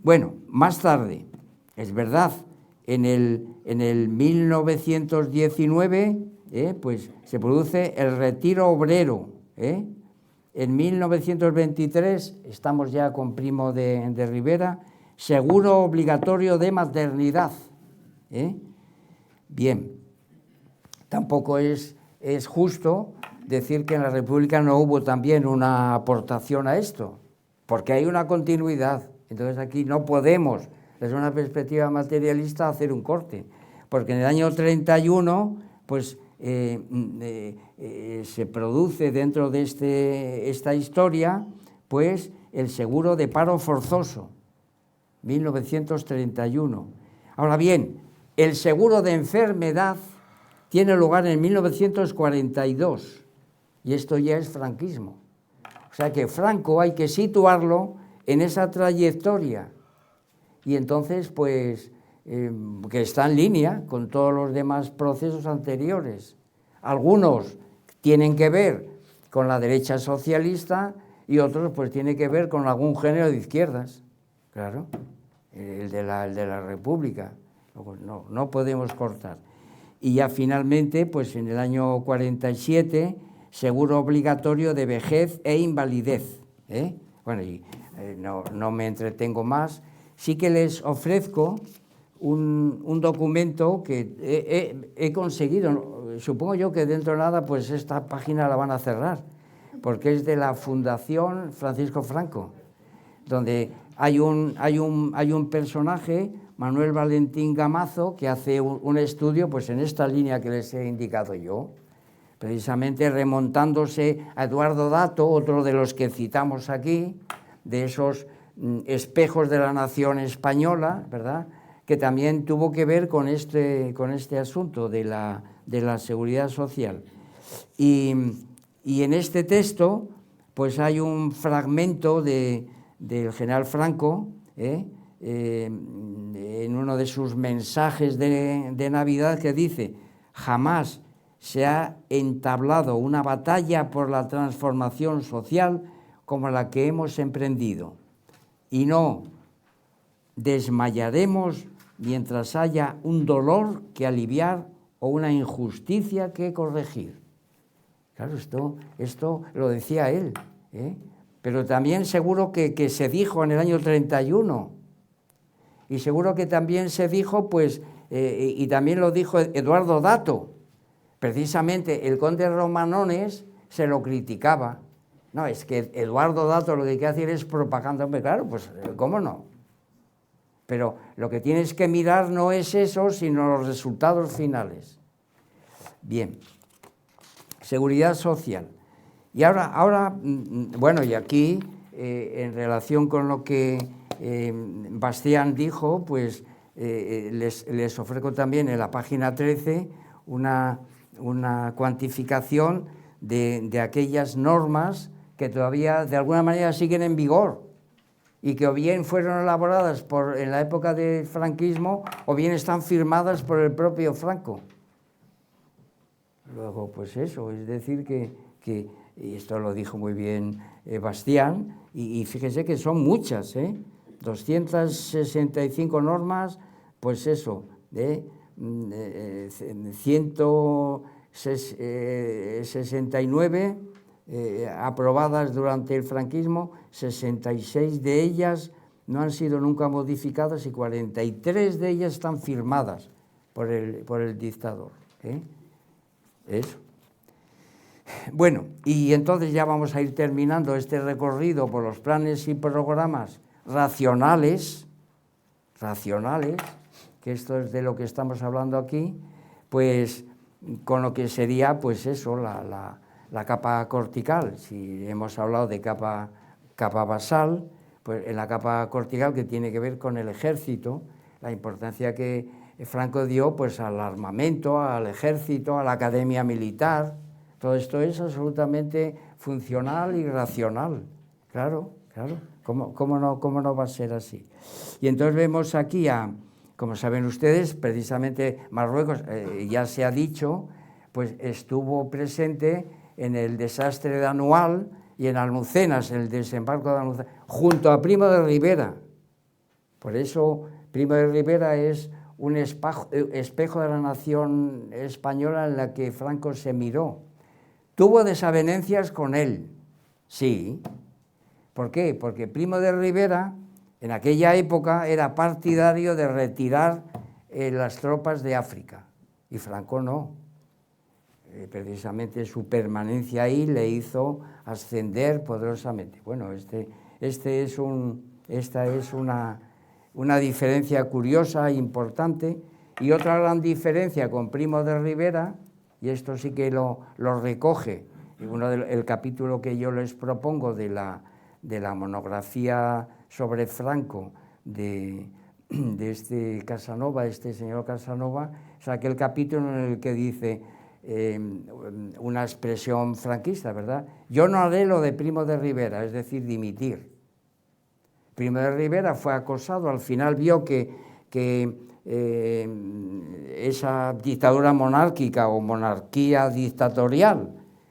Bueno, más tarde, es verdad, en el 1919, pues se produce el retiro obrero. En 1923, estamos ya con Primo de Rivera, seguro obligatorio de maternidad. Bien, tampoco es justo decir que en la República no hubo también una aportación a esto, porque hay una continuidad. Entonces aquí no podemos, desde una perspectiva materialista, hacer un corte, porque en el año 31, pues se produce dentro de esta historia, pues el seguro de paro forzoso, 1931. Ahora bien, el seguro de enfermedad tiene lugar en 1942, y esto ya es franquismo. O sea que Franco hay que situarlo en esa trayectoria, y entonces, pues, que está en línea con todos los demás procesos anteriores. Algunos tienen que ver con la derecha socialista y otros, pues, tienen que ver con algún género de izquierdas, claro, el de la República. No podemos cortar. Y ya finalmente, pues en el año 47, seguro obligatorio de vejez e invalidez. Bueno, y no me entretengo más. Sí que les ofrezco un documento que he conseguido. Supongo yo que dentro de nada, pues esta página la van a cerrar, porque es de la Fundación Francisco Franco, donde hay un personaje, Manuel Valentín Gamazo, que hace un estudio pues en esta línea que les he indicado yo, precisamente remontándose a Eduardo Dato, otro de los que citamos aquí, de esos espejos de la nación española, ¿verdad?, que también tuvo que ver con este asunto de la seguridad social. Y en este texto pues hay un fragmento del general Franco, en uno de sus mensajes de Navidad, que dice: jamás se ha entablado una batalla por la transformación social como la que hemos emprendido, y no desmayaremos mientras haya un dolor que aliviar o una injusticia que corregir. Claro, esto lo decía él, pero también seguro que se dijo en el año 31, y seguro que también se dijo, pues, y también lo dijo Eduardo Dato. Precisamente el conde Romanones se lo criticaba. No, es que Eduardo Dato lo que hay que hacer es propaganda. Hombre, claro, pues, ¿cómo no? Pero lo que tienes que mirar no es eso, sino los resultados finales. Bien, seguridad social. Y ahora bueno, y aquí, en relación con lo que Bastián dijo, pues les ofrezco también en la página 13 una cuantificación de aquellas normas que todavía de alguna manera siguen en vigor y que o bien fueron elaboradas en la época del franquismo o bien están firmadas por el propio Franco. Luego, pues eso, es decir que y esto lo dijo muy bien Bastián, y fíjese que son muchas, 265 normas, pues eso, 169 aprobadas durante el franquismo, 66 de ellas no han sido nunca modificadas y 43 de ellas están firmadas por el dictador. Eso. Bueno, y entonces ya vamos a ir terminando este recorrido por los planes y programas racionales, que esto es de lo que estamos hablando aquí, pues con lo que sería, pues eso, la capa cortical. Si hemos hablado de capa basal, pues en la capa cortical, que tiene que ver con el ejército, la importancia que Franco dio pues al armamento, al ejército, a la academia militar. Todo esto es absolutamente funcional y racional. Claro. ¿Cómo no va a ser así? Y entonces vemos aquí, como saben ustedes, precisamente Marruecos, ya se ha dicho, pues estuvo presente en el desastre de Anual y en Almucenas, el desembarco de Almucenas, junto a Primo de Rivera. Por eso Primo de Rivera es un espejo de la nación española en la que Franco se miró. Tuvo desavenencias con él, sí. ¿Por qué? Porque Primo de Rivera en aquella época era partidario de retirar las tropas de África y Franco no. Precisamente su permanencia ahí le hizo ascender poderosamente. Bueno, esta es una diferencia curiosa e importante. Y otra gran diferencia con Primo de Rivera, y esto sí que lo recoge el capítulo que yo les propongo de la monografía sobre Franco de este Casanova, este señor Casanova, es aquel capítulo en el que dice una expresión franquista, ¿verdad? Yo no haré lo de Primo de Rivera, es decir, dimitir. Primo de Rivera fue acosado, al final vio que esa dictadura monárquica o monarquía dictatorial,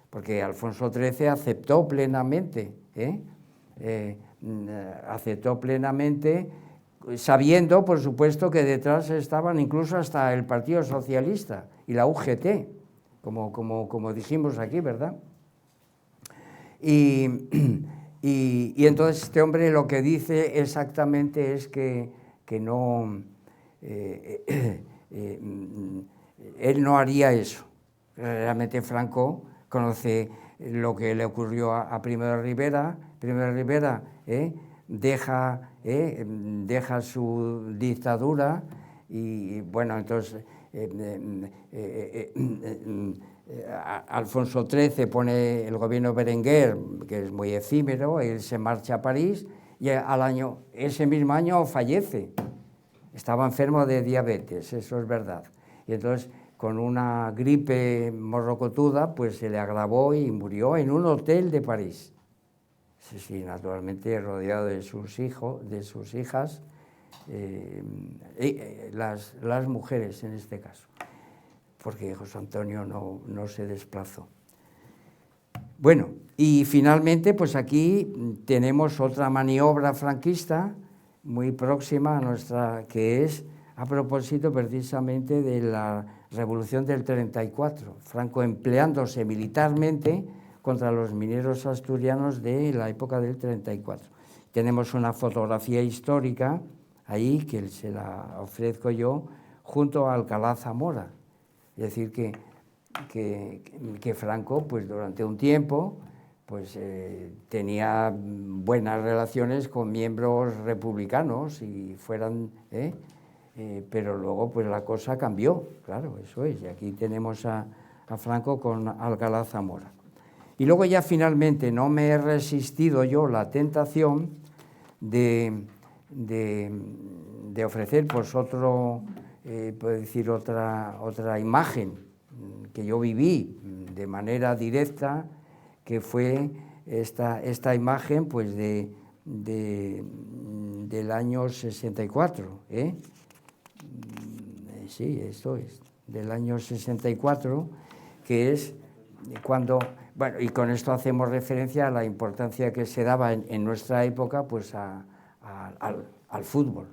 porque Alfonso XIII aceptó plenamente, sabiendo, por supuesto, que detrás estaban incluso hasta el Partido Socialista y la UGT, como dijimos aquí, ¿verdad? Y entonces este hombre lo que dice exactamente es que no, él no haría eso. Realmente Franco conoce lo que le ocurrió a Primo de Rivera. Primo de Rivera deja su dictadura y bueno, entonces Alfonso XIII pone el gobierno Berenguer, que es muy efímero, él se marcha a París y ese mismo año fallece. Estaba enfermo de diabetes, eso es verdad. Y entonces, con una gripe morrocotuda, pues se le agravó y murió en un hotel de París. Sí, naturalmente rodeado de sus hijas, las mujeres en este caso, porque José Antonio no se desplazó. Bueno, y finalmente, pues aquí tenemos otra maniobra franquista muy próxima a nuestra, que es a propósito precisamente de la Revolución del 34, Franco empleándose militarmente contra los mineros asturianos de la época del 34. Tenemos una fotografía histórica ahí, que se la ofrezco yo, junto a Alcalá Zamora. Es decir, que Franco, pues durante un tiempo, pues tenía buenas relaciones con miembros republicanos y pero luego pues la cosa cambió, claro, eso es, y aquí tenemos a Franco con Alcalá Zamora. Y luego ya finalmente no me he resistido yo la tentación de ofrecer pues puedo decir otra imagen que yo viví de manera directa, que fue esta imagen pues del año 64, sí, esto es, del año 64, que es cuando, bueno, y con esto hacemos referencia a la importancia que se daba en nuestra época pues al fútbol,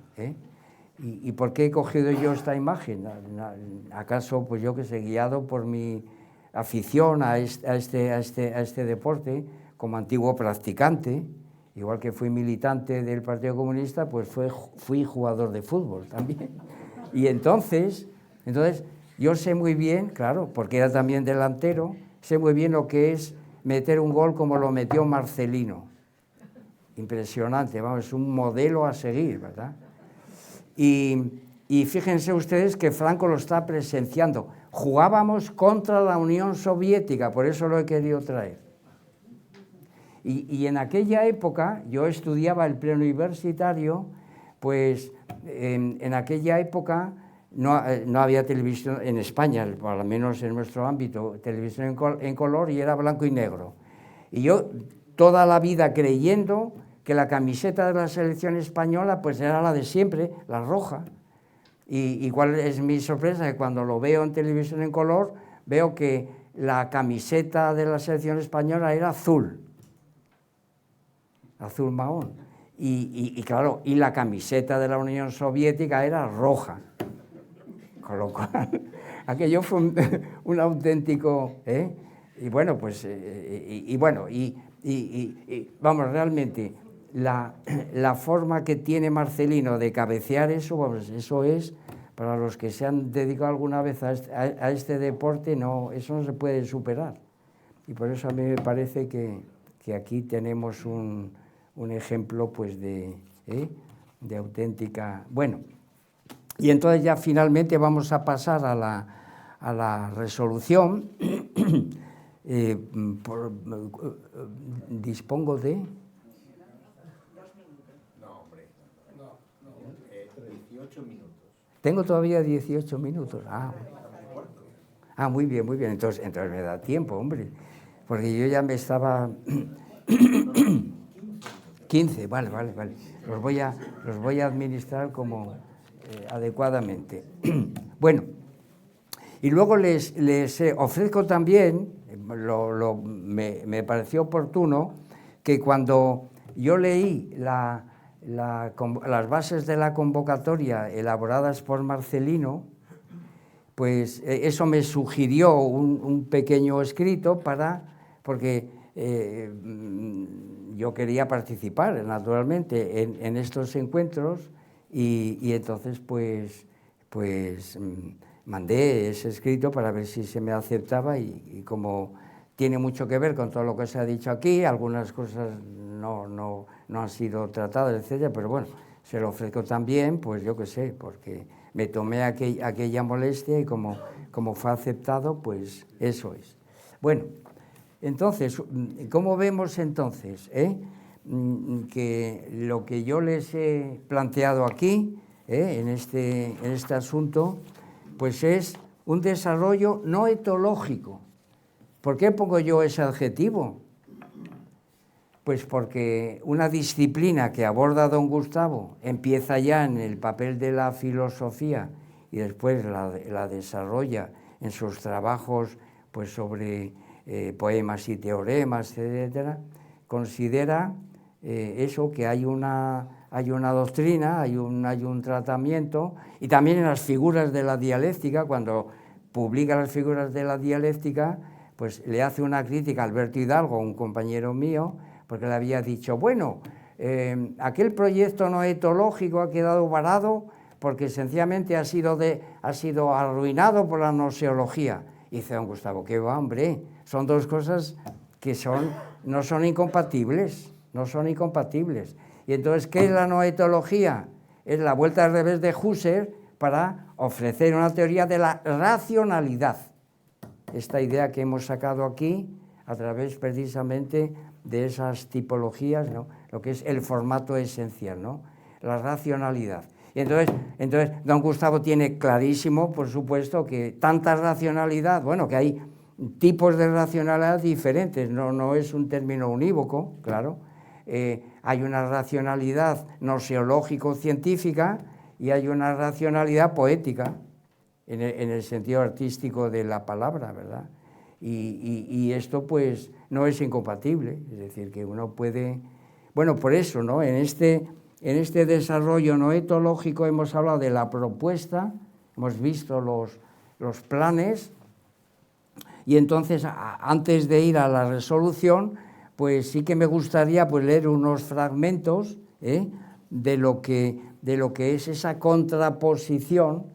¿Y por qué he cogido yo esta imagen? ¿Acaso, pues yo que sé, guiado por mi afición a este deporte, como antiguo practicante, igual que fui militante del Partido Comunista, pues fui jugador de fútbol también. Y entonces yo sé muy bien, claro, porque era también delantero, sé muy bien lo que es meter un gol como lo metió Marcelino. Impresionante, vamos, es un modelo a seguir, ¿verdad? Y fíjense ustedes que Franco lo está presenciando. Jugábamos contra la Unión Soviética, por eso lo he querido traer. Y en aquella época, yo estudiaba el preuniversitario, pues en aquella época no había televisión en España, por lo menos en nuestro ámbito, televisión en color, y era blanco y negro. Y yo toda la vida creyendo que la camiseta de la selección española pues era la de siempre, la roja. Y cuál es mi sorpresa, que cuando lo veo en televisión en color, veo que la camiseta de la selección española era azul mahón. Y claro, y la camiseta de la Unión Soviética era roja. Con lo cual, aquello fue un auténtico... Y bueno, pues, vamos, realmente, la forma que tiene Marcelino de cabecear eso, pues, eso es, para los que se han dedicado alguna vez a este deporte, no, eso no se puede superar. Y por eso a mí me parece que aquí tenemos un ejemplo, pues, de auténtica... Bueno, y entonces ya finalmente vamos a pasar a la resolución. Dispongo de... No, hombre, no, 18 minutos. Tengo todavía 18 minutos. Muy bien, muy bien. Entonces me da tiempo, hombre. Porque yo ya me estaba... 15, vale. Los voy a administrar como adecuadamente. Bueno, y luego les ofrezco también, me pareció oportuno, que cuando yo leí las bases de la convocatoria elaboradas por Marcelino, pues eso me sugirió un pequeño escrito porque yo quería participar, naturalmente, en estos encuentros y entonces pues mandé ese escrito para ver si se me aceptaba y como tiene mucho que ver con todo lo que se ha dicho aquí, algunas cosas no han sido tratadas, etcétera, pero bueno, se lo ofrezco también, pues yo qué sé, porque me tomé aquella molestia y como fue aceptado, pues eso es. Bueno, entonces, ¿cómo vemos entonces? Que lo que yo les he planteado aquí, en este asunto, pues es un desarrollo no etológico. ¿Por qué pongo yo ese adjetivo? Pues porque una disciplina que aborda don Gustavo empieza ya en el papel de la filosofía y después la desarrolla en sus trabajos pues sobre poemas y teoremas, etcétera, considera eso, que hay una doctrina, hay un tratamiento, y también en las figuras de la dialéctica, cuando publica las figuras de la dialéctica, pues le hace una crítica a Alberto Hidalgo, un compañero mío, porque le había dicho, bueno, aquel proyecto noetológico ha quedado varado porque sencillamente ha sido arruinado por la noseología. Y dice don Gustavo, ¿qué va, hombre? Son dos cosas que no son incompatibles. Y entonces, ¿qué es la noetología? Es la vuelta al revés de Husserl para ofrecer una teoría de la racionalidad. Esta idea que hemos sacado aquí a través precisamente de esas tipologías, ¿no? Lo que es el formato esencial, ¿no? La racionalidad. Y entonces don Gustavo tiene clarísimo, por supuesto, que tanta racionalidad, bueno, que hay tipos de racionalidad diferentes, no es un término unívoco, claro. Hay una racionalidad noseológico-científica y hay una racionalidad poética, en el sentido artístico de la palabra, ¿verdad? Y esto pues no es incompatible, es decir, que uno puede... Bueno, por eso, ¿no? En este desarrollo noetológico hemos hablado de la propuesta, hemos visto los planes, Y entonces, antes de ir a la resolución, pues sí que me gustaría pues leer unos fragmentos de lo que es esa contraposición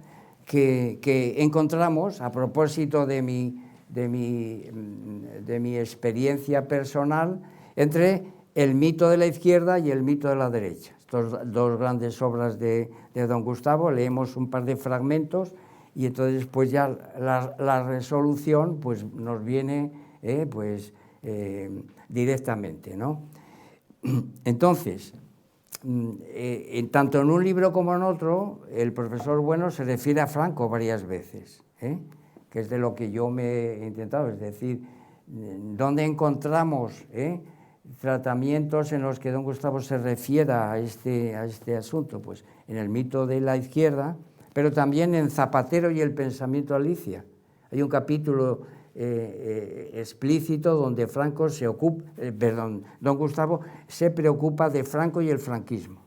que encontramos a propósito de mi experiencia personal entre el mito de la izquierda y el mito de la derecha. Estas dos grandes obras de don Gustavo, leemos un par de fragmentos y entonces pues ya la resolución pues nos viene directamente, ¿no? Entonces, tanto en un libro como en otro, el profesor Bueno se refiere a Franco varias veces, que es de lo que yo me he intentado, es decir, ¿dónde encontramos tratamientos en los que don Gustavo se refiera a este asunto? Pues en el mito de la izquierda, pero también en Zapatero y el pensamiento Alicia. Hay un capítulo explícito donde don Gustavo se preocupa de Franco y el franquismo.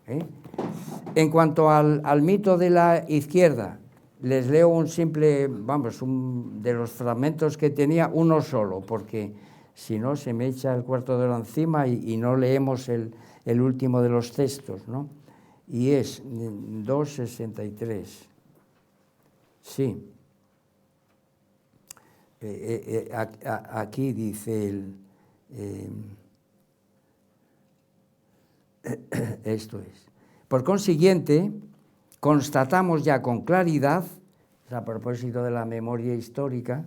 En cuanto al mito de la izquierda, les leo un simple, de los fragmentos que tenía, uno solo, porque si no se me echa el cuarto de hora encima y no leemos el último de los textos, ¿no? Y es 263. Sí. Aquí dice esto es. Por consiguiente, constatamos ya con claridad, a propósito de la memoria histórica,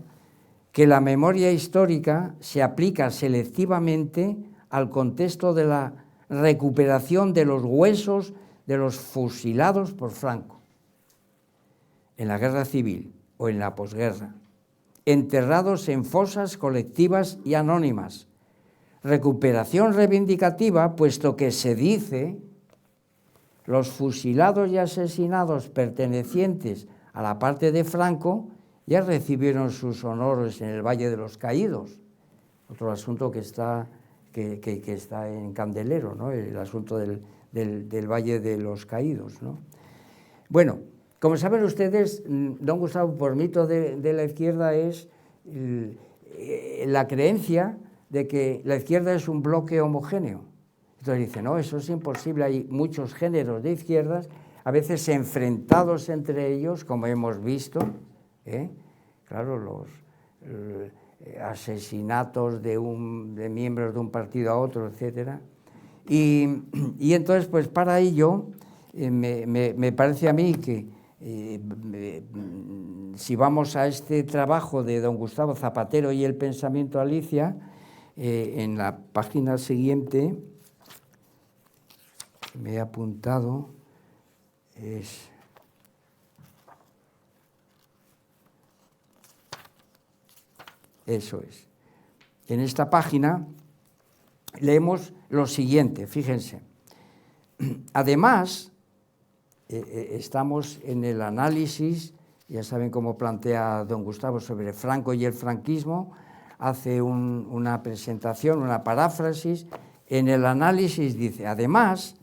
que la memoria histórica se aplica selectivamente al contexto de la recuperación de los huesos de los fusilados por Franco en la guerra civil o en la posguerra, enterrados en fosas colectivas y anónimas. Recuperación reivindicativa, puesto que se dice los fusilados y asesinados pertenecientes a la parte de Franco ya recibieron sus honores en el Valle de los Caídos, otro asunto que está en candelero, ¿no? El asunto del Valle de los Caídos, ¿no? Bueno, como saben ustedes, don Gustavo, por mito de la izquierda es la creencia de que la izquierda es un bloque homogéneo. Entonces dice, no, eso es imposible, hay muchos géneros de izquierdas, a veces enfrentados entre ellos, como hemos visto, claro, los asesinatos de miembros de un partido a otro, etcétera. Y entonces, pues para ello, me parece a mí que si vamos a este trabajo de don Gustavo Zapatero y el pensamiento Alicia, en la página siguiente, me he apuntado, eso es. En esta página leemos lo siguiente, fíjense. Además, estamos en el análisis, ya saben cómo plantea don Gustavo sobre Franco y el franquismo, hace una presentación, una paráfrasis. En el análisis dice, además,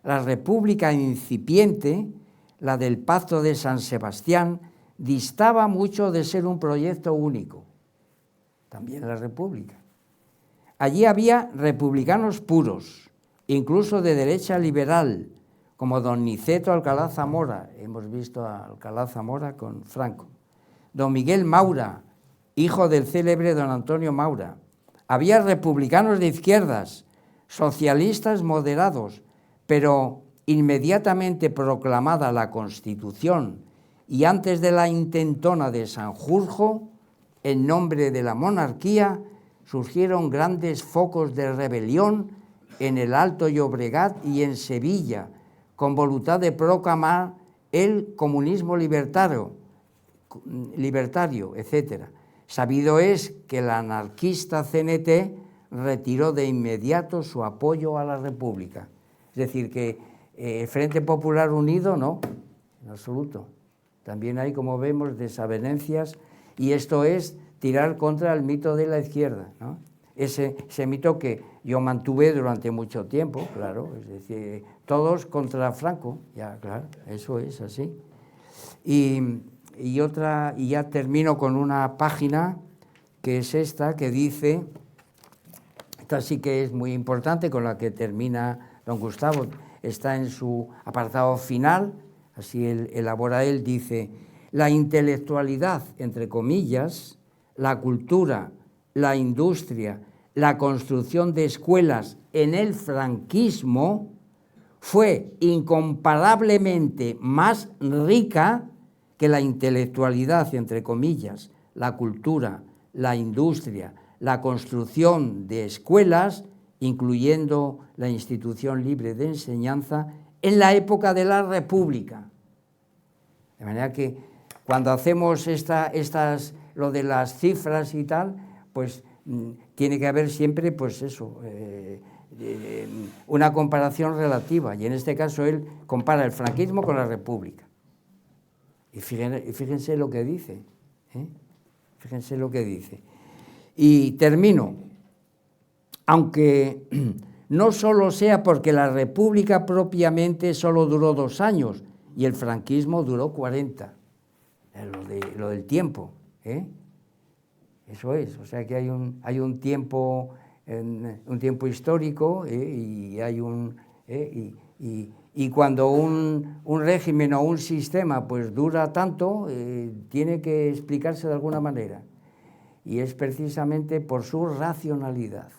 la república incipiente, la del Pacto de San Sebastián, distaba mucho de ser un proyecto único. También la república. Allí había republicanos puros, incluso de derecha liberal, como don Niceto Alcalá Zamora, hemos visto a Alcalá Zamora con Franco, don Miguel Maura, hijo del célebre don Antonio Maura. Había republicanos de izquierdas, socialistas moderados, pero inmediatamente proclamada la Constitución y antes de la intentona de Sanjurjo, en nombre de la monarquía, surgieron grandes focos de rebelión en el Alto Llobregat y en Sevilla, con voluntad de proclamar el comunismo libertario, etc. Sabido es que el anarquista CNT retiró de inmediato su apoyo a la República. Es decir, que el Frente Popular Unido no, en absoluto. También hay, como vemos, desavenencias, y esto es tirar contra el mito de la izquierda, ¿no? Ese mito que yo mantuve durante mucho tiempo, claro, es decir, todos contra Franco, ya, claro, eso es así. Y ya termino con una página que es esta, que dice, esta sí que es muy importante, con la que termina don Gustavo, está en su apartado final, así elabora él, dice: la intelectualidad, entre comillas, la cultura, la industria, la construcción de escuelas en el franquismo fue incomparablemente más rica que la intelectualidad, entre comillas, la cultura, la industria, la construcción de escuelas, incluyendo la institución libre de enseñanza, en la época de la República. De manera que cuando hacemos lo de las cifras y tal, pues tiene que haber siempre, pues eso, una comparación relativa, y en este caso él compara el franquismo con la República. Y fíjense lo que dice, fíjense lo que dice. Y termino, aunque no solo sea porque la República propiamente solo duró 2 años y el franquismo duró 40, lo del tiempo, eso es, o sea que hay un tiempo histórico, y hay y cuando un régimen o un sistema pues dura tanto, tiene que explicarse de alguna manera, y es precisamente por su racionalidad.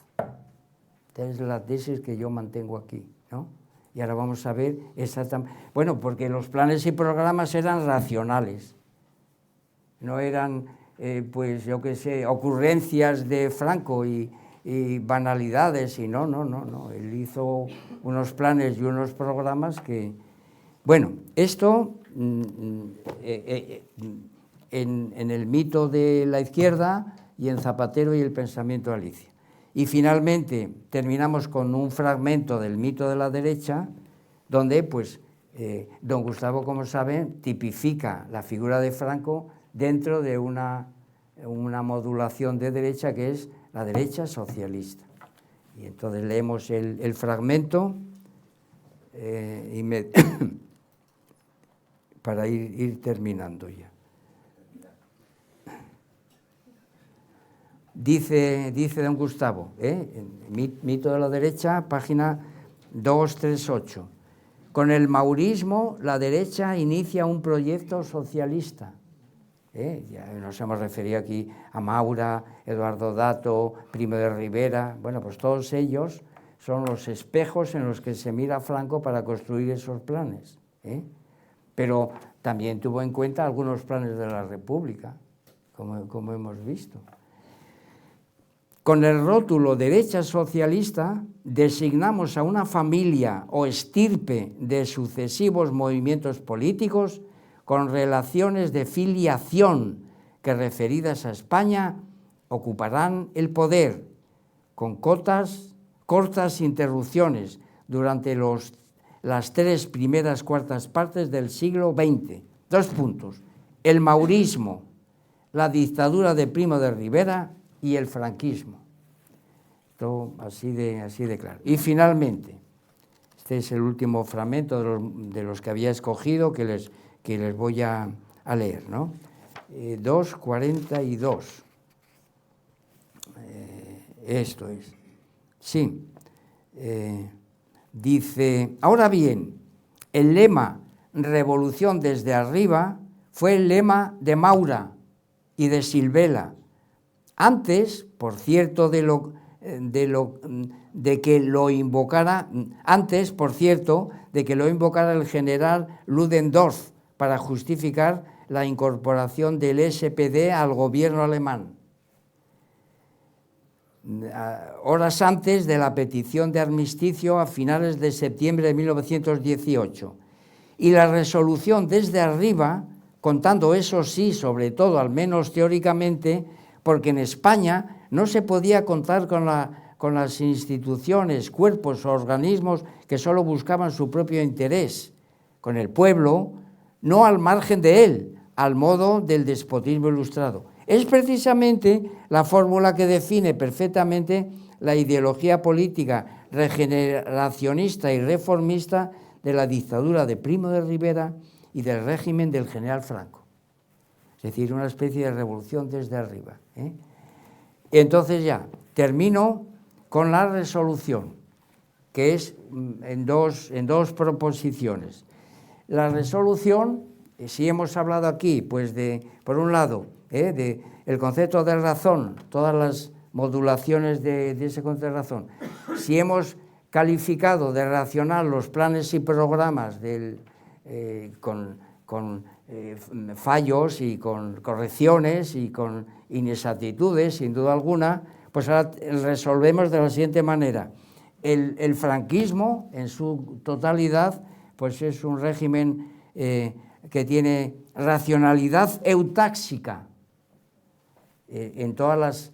Esta es la tesis que yo mantengo aquí, ¿no? Y ahora vamos a ver exactamente, bueno, porque los planes y programas eran racionales, no eran, pues yo qué sé, ocurrencias de Franco y banalidades, y no, él hizo unos planes y unos programas que, bueno, esto en el mito de la izquierda y en Zapatero y el pensamiento de Alicia. Y finalmente terminamos con un fragmento del mito de la derecha, donde pues don Gustavo, como saben, tipifica la figura de Franco dentro de una modulación de derecha que es la derecha socialista. Y entonces leemos el fragmento para ir terminando ya. Dice don Gustavo, mito de la derecha, página 238. Con el maurismo, la derecha inicia un proyecto socialista. Ya nos hemos referido aquí a Maura, Eduardo Dato, Primo de Rivera. Bueno, pues todos ellos son los espejos en los que se mira Franco para construir esos planes. Pero también tuvo en cuenta algunos planes de la República, como hemos visto. Con el rótulo derecha socialista designamos a una familia o estirpe de sucesivos movimientos políticos con relaciones de filiación que, referidas a España, ocuparán el poder con cortas interrupciones durante las 3 primeras cuartas partes del siglo XX. 2 puntos. El maurismo, la dictadura de Primo de Rivera y el franquismo. Esto así de claro. Y finalmente, este es el último fragmento de los que había escogido, que les voy a leer, ¿no? 2:42. Esto es. Sí. Dice: ahora bien, el lema revolución desde arriba fue el lema de Maura y de Silvela. Antes, por cierto, de que lo invocara el general Ludendorff para justificar la incorporación del SPD al gobierno alemán, horas antes de la petición de armisticio a finales de septiembre de 1918. Y la resolución desde arriba, contando eso sí, sobre todo, al menos teóricamente, porque en España no se podía contar con las instituciones, cuerpos o organismos que solo buscaban su propio interés, con el pueblo, no al margen de él, al modo del despotismo ilustrado. Es precisamente la fórmula que define perfectamente la ideología política regeneracionista y reformista de la dictadura de Primo de Rivera y del régimen del general Franco. Es decir, una especie de revolución desde arriba. entonces ya, termino con la resolución, que es en dos proposiciones. La resolución, si hemos hablado aquí, pues por un lado, de el concepto de razón, todas las modulaciones de ese concepto de razón, si hemos calificado de racional los planes y programas con fallos y con correcciones y con inexactitudes, sin duda alguna, pues ahora resolvemos de la siguiente manera. El franquismo, en su totalidad, pues es un régimen que tiene racionalidad eutáxica en todas las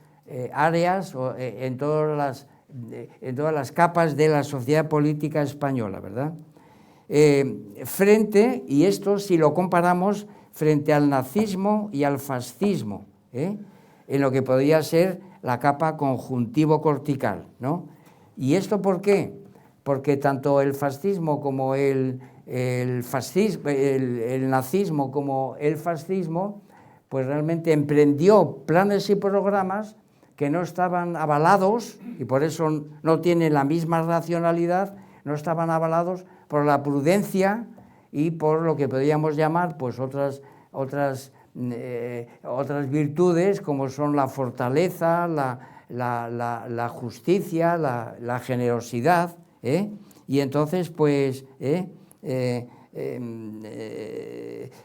áreas, en todas las capas de la sociedad política española, ¿verdad? Y esto si lo comparamos frente al nazismo y al fascismo, en lo que podría ser la capa conjuntivo-cortical, ¿no? ¿Y esto por qué? Porque tanto el fascismo como el nazismo como el fascismo, pues realmente emprendió planes y programas que no estaban avalados, y por eso no tienen la misma racionalidad, no estaban avalados por la prudencia y por lo que podríamos llamar pues otras virtudes, como son la fortaleza, la justicia, la generosidad, y entonces pues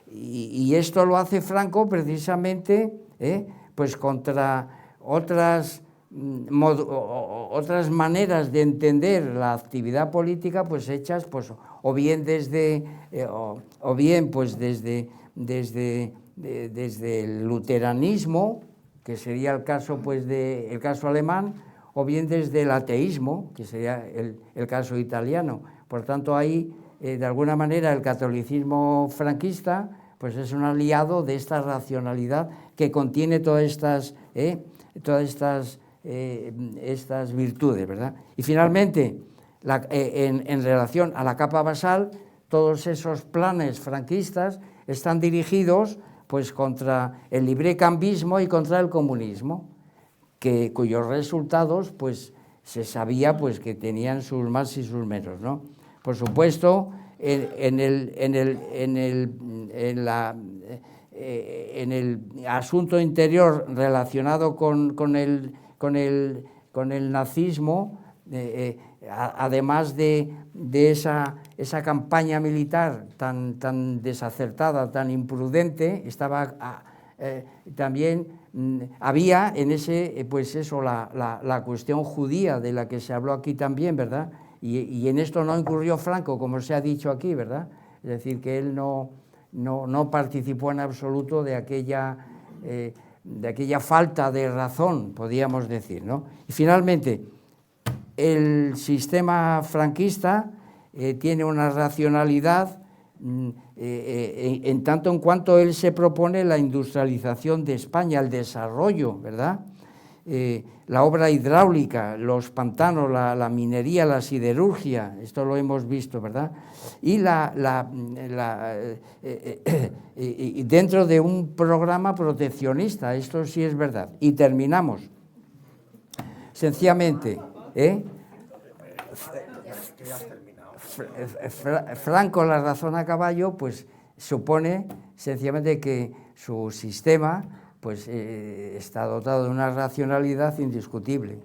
y esto lo hace Franco precisamente pues contra otras maneras de entender la actividad política, pues hechas pues o bien desde el luteranismo, que sería el caso pues el caso alemán, o bien desde el ateísmo, que sería el caso italiano. Por tanto, ahí de alguna manera el catolicismo franquista pues es un aliado de esta racionalidad que contiene todas estas virtudes, ¿verdad? Y finalmente, en relación a la capa basal, todos esos planes franquistas están dirigidos pues contra el librecambismo y contra el comunismo, cuyos resultados pues se sabía pues que tenían sus más y sus menos, ¿no? Por supuesto, en el asunto interior relacionado con el nazismo, además de esa campaña militar tan desacertada, tan imprudente, estaba también había en ese, pues eso, la cuestión judía de la que se habló aquí también, ¿verdad? Y en esto no incurrió Franco, como se ha dicho aquí, ¿verdad? Es decir, que él no participó en absoluto de aquella falta de razón, podríamos decir, ¿no? Y finalmente, el sistema franquista tiene una racionalidad en tanto en cuanto él se propone la industrialización de España, el desarrollo, ¿verdad? La obra hidráulica, los pantanos, la minería, la siderurgia, esto lo hemos visto, ¿verdad? Y dentro de un programa proteccionista, esto sí es verdad. Y terminamos. Sencillamente, Franco, la razón a caballo, pues supone sencillamente que su sistema pues está dotado de una racionalidad indiscutible.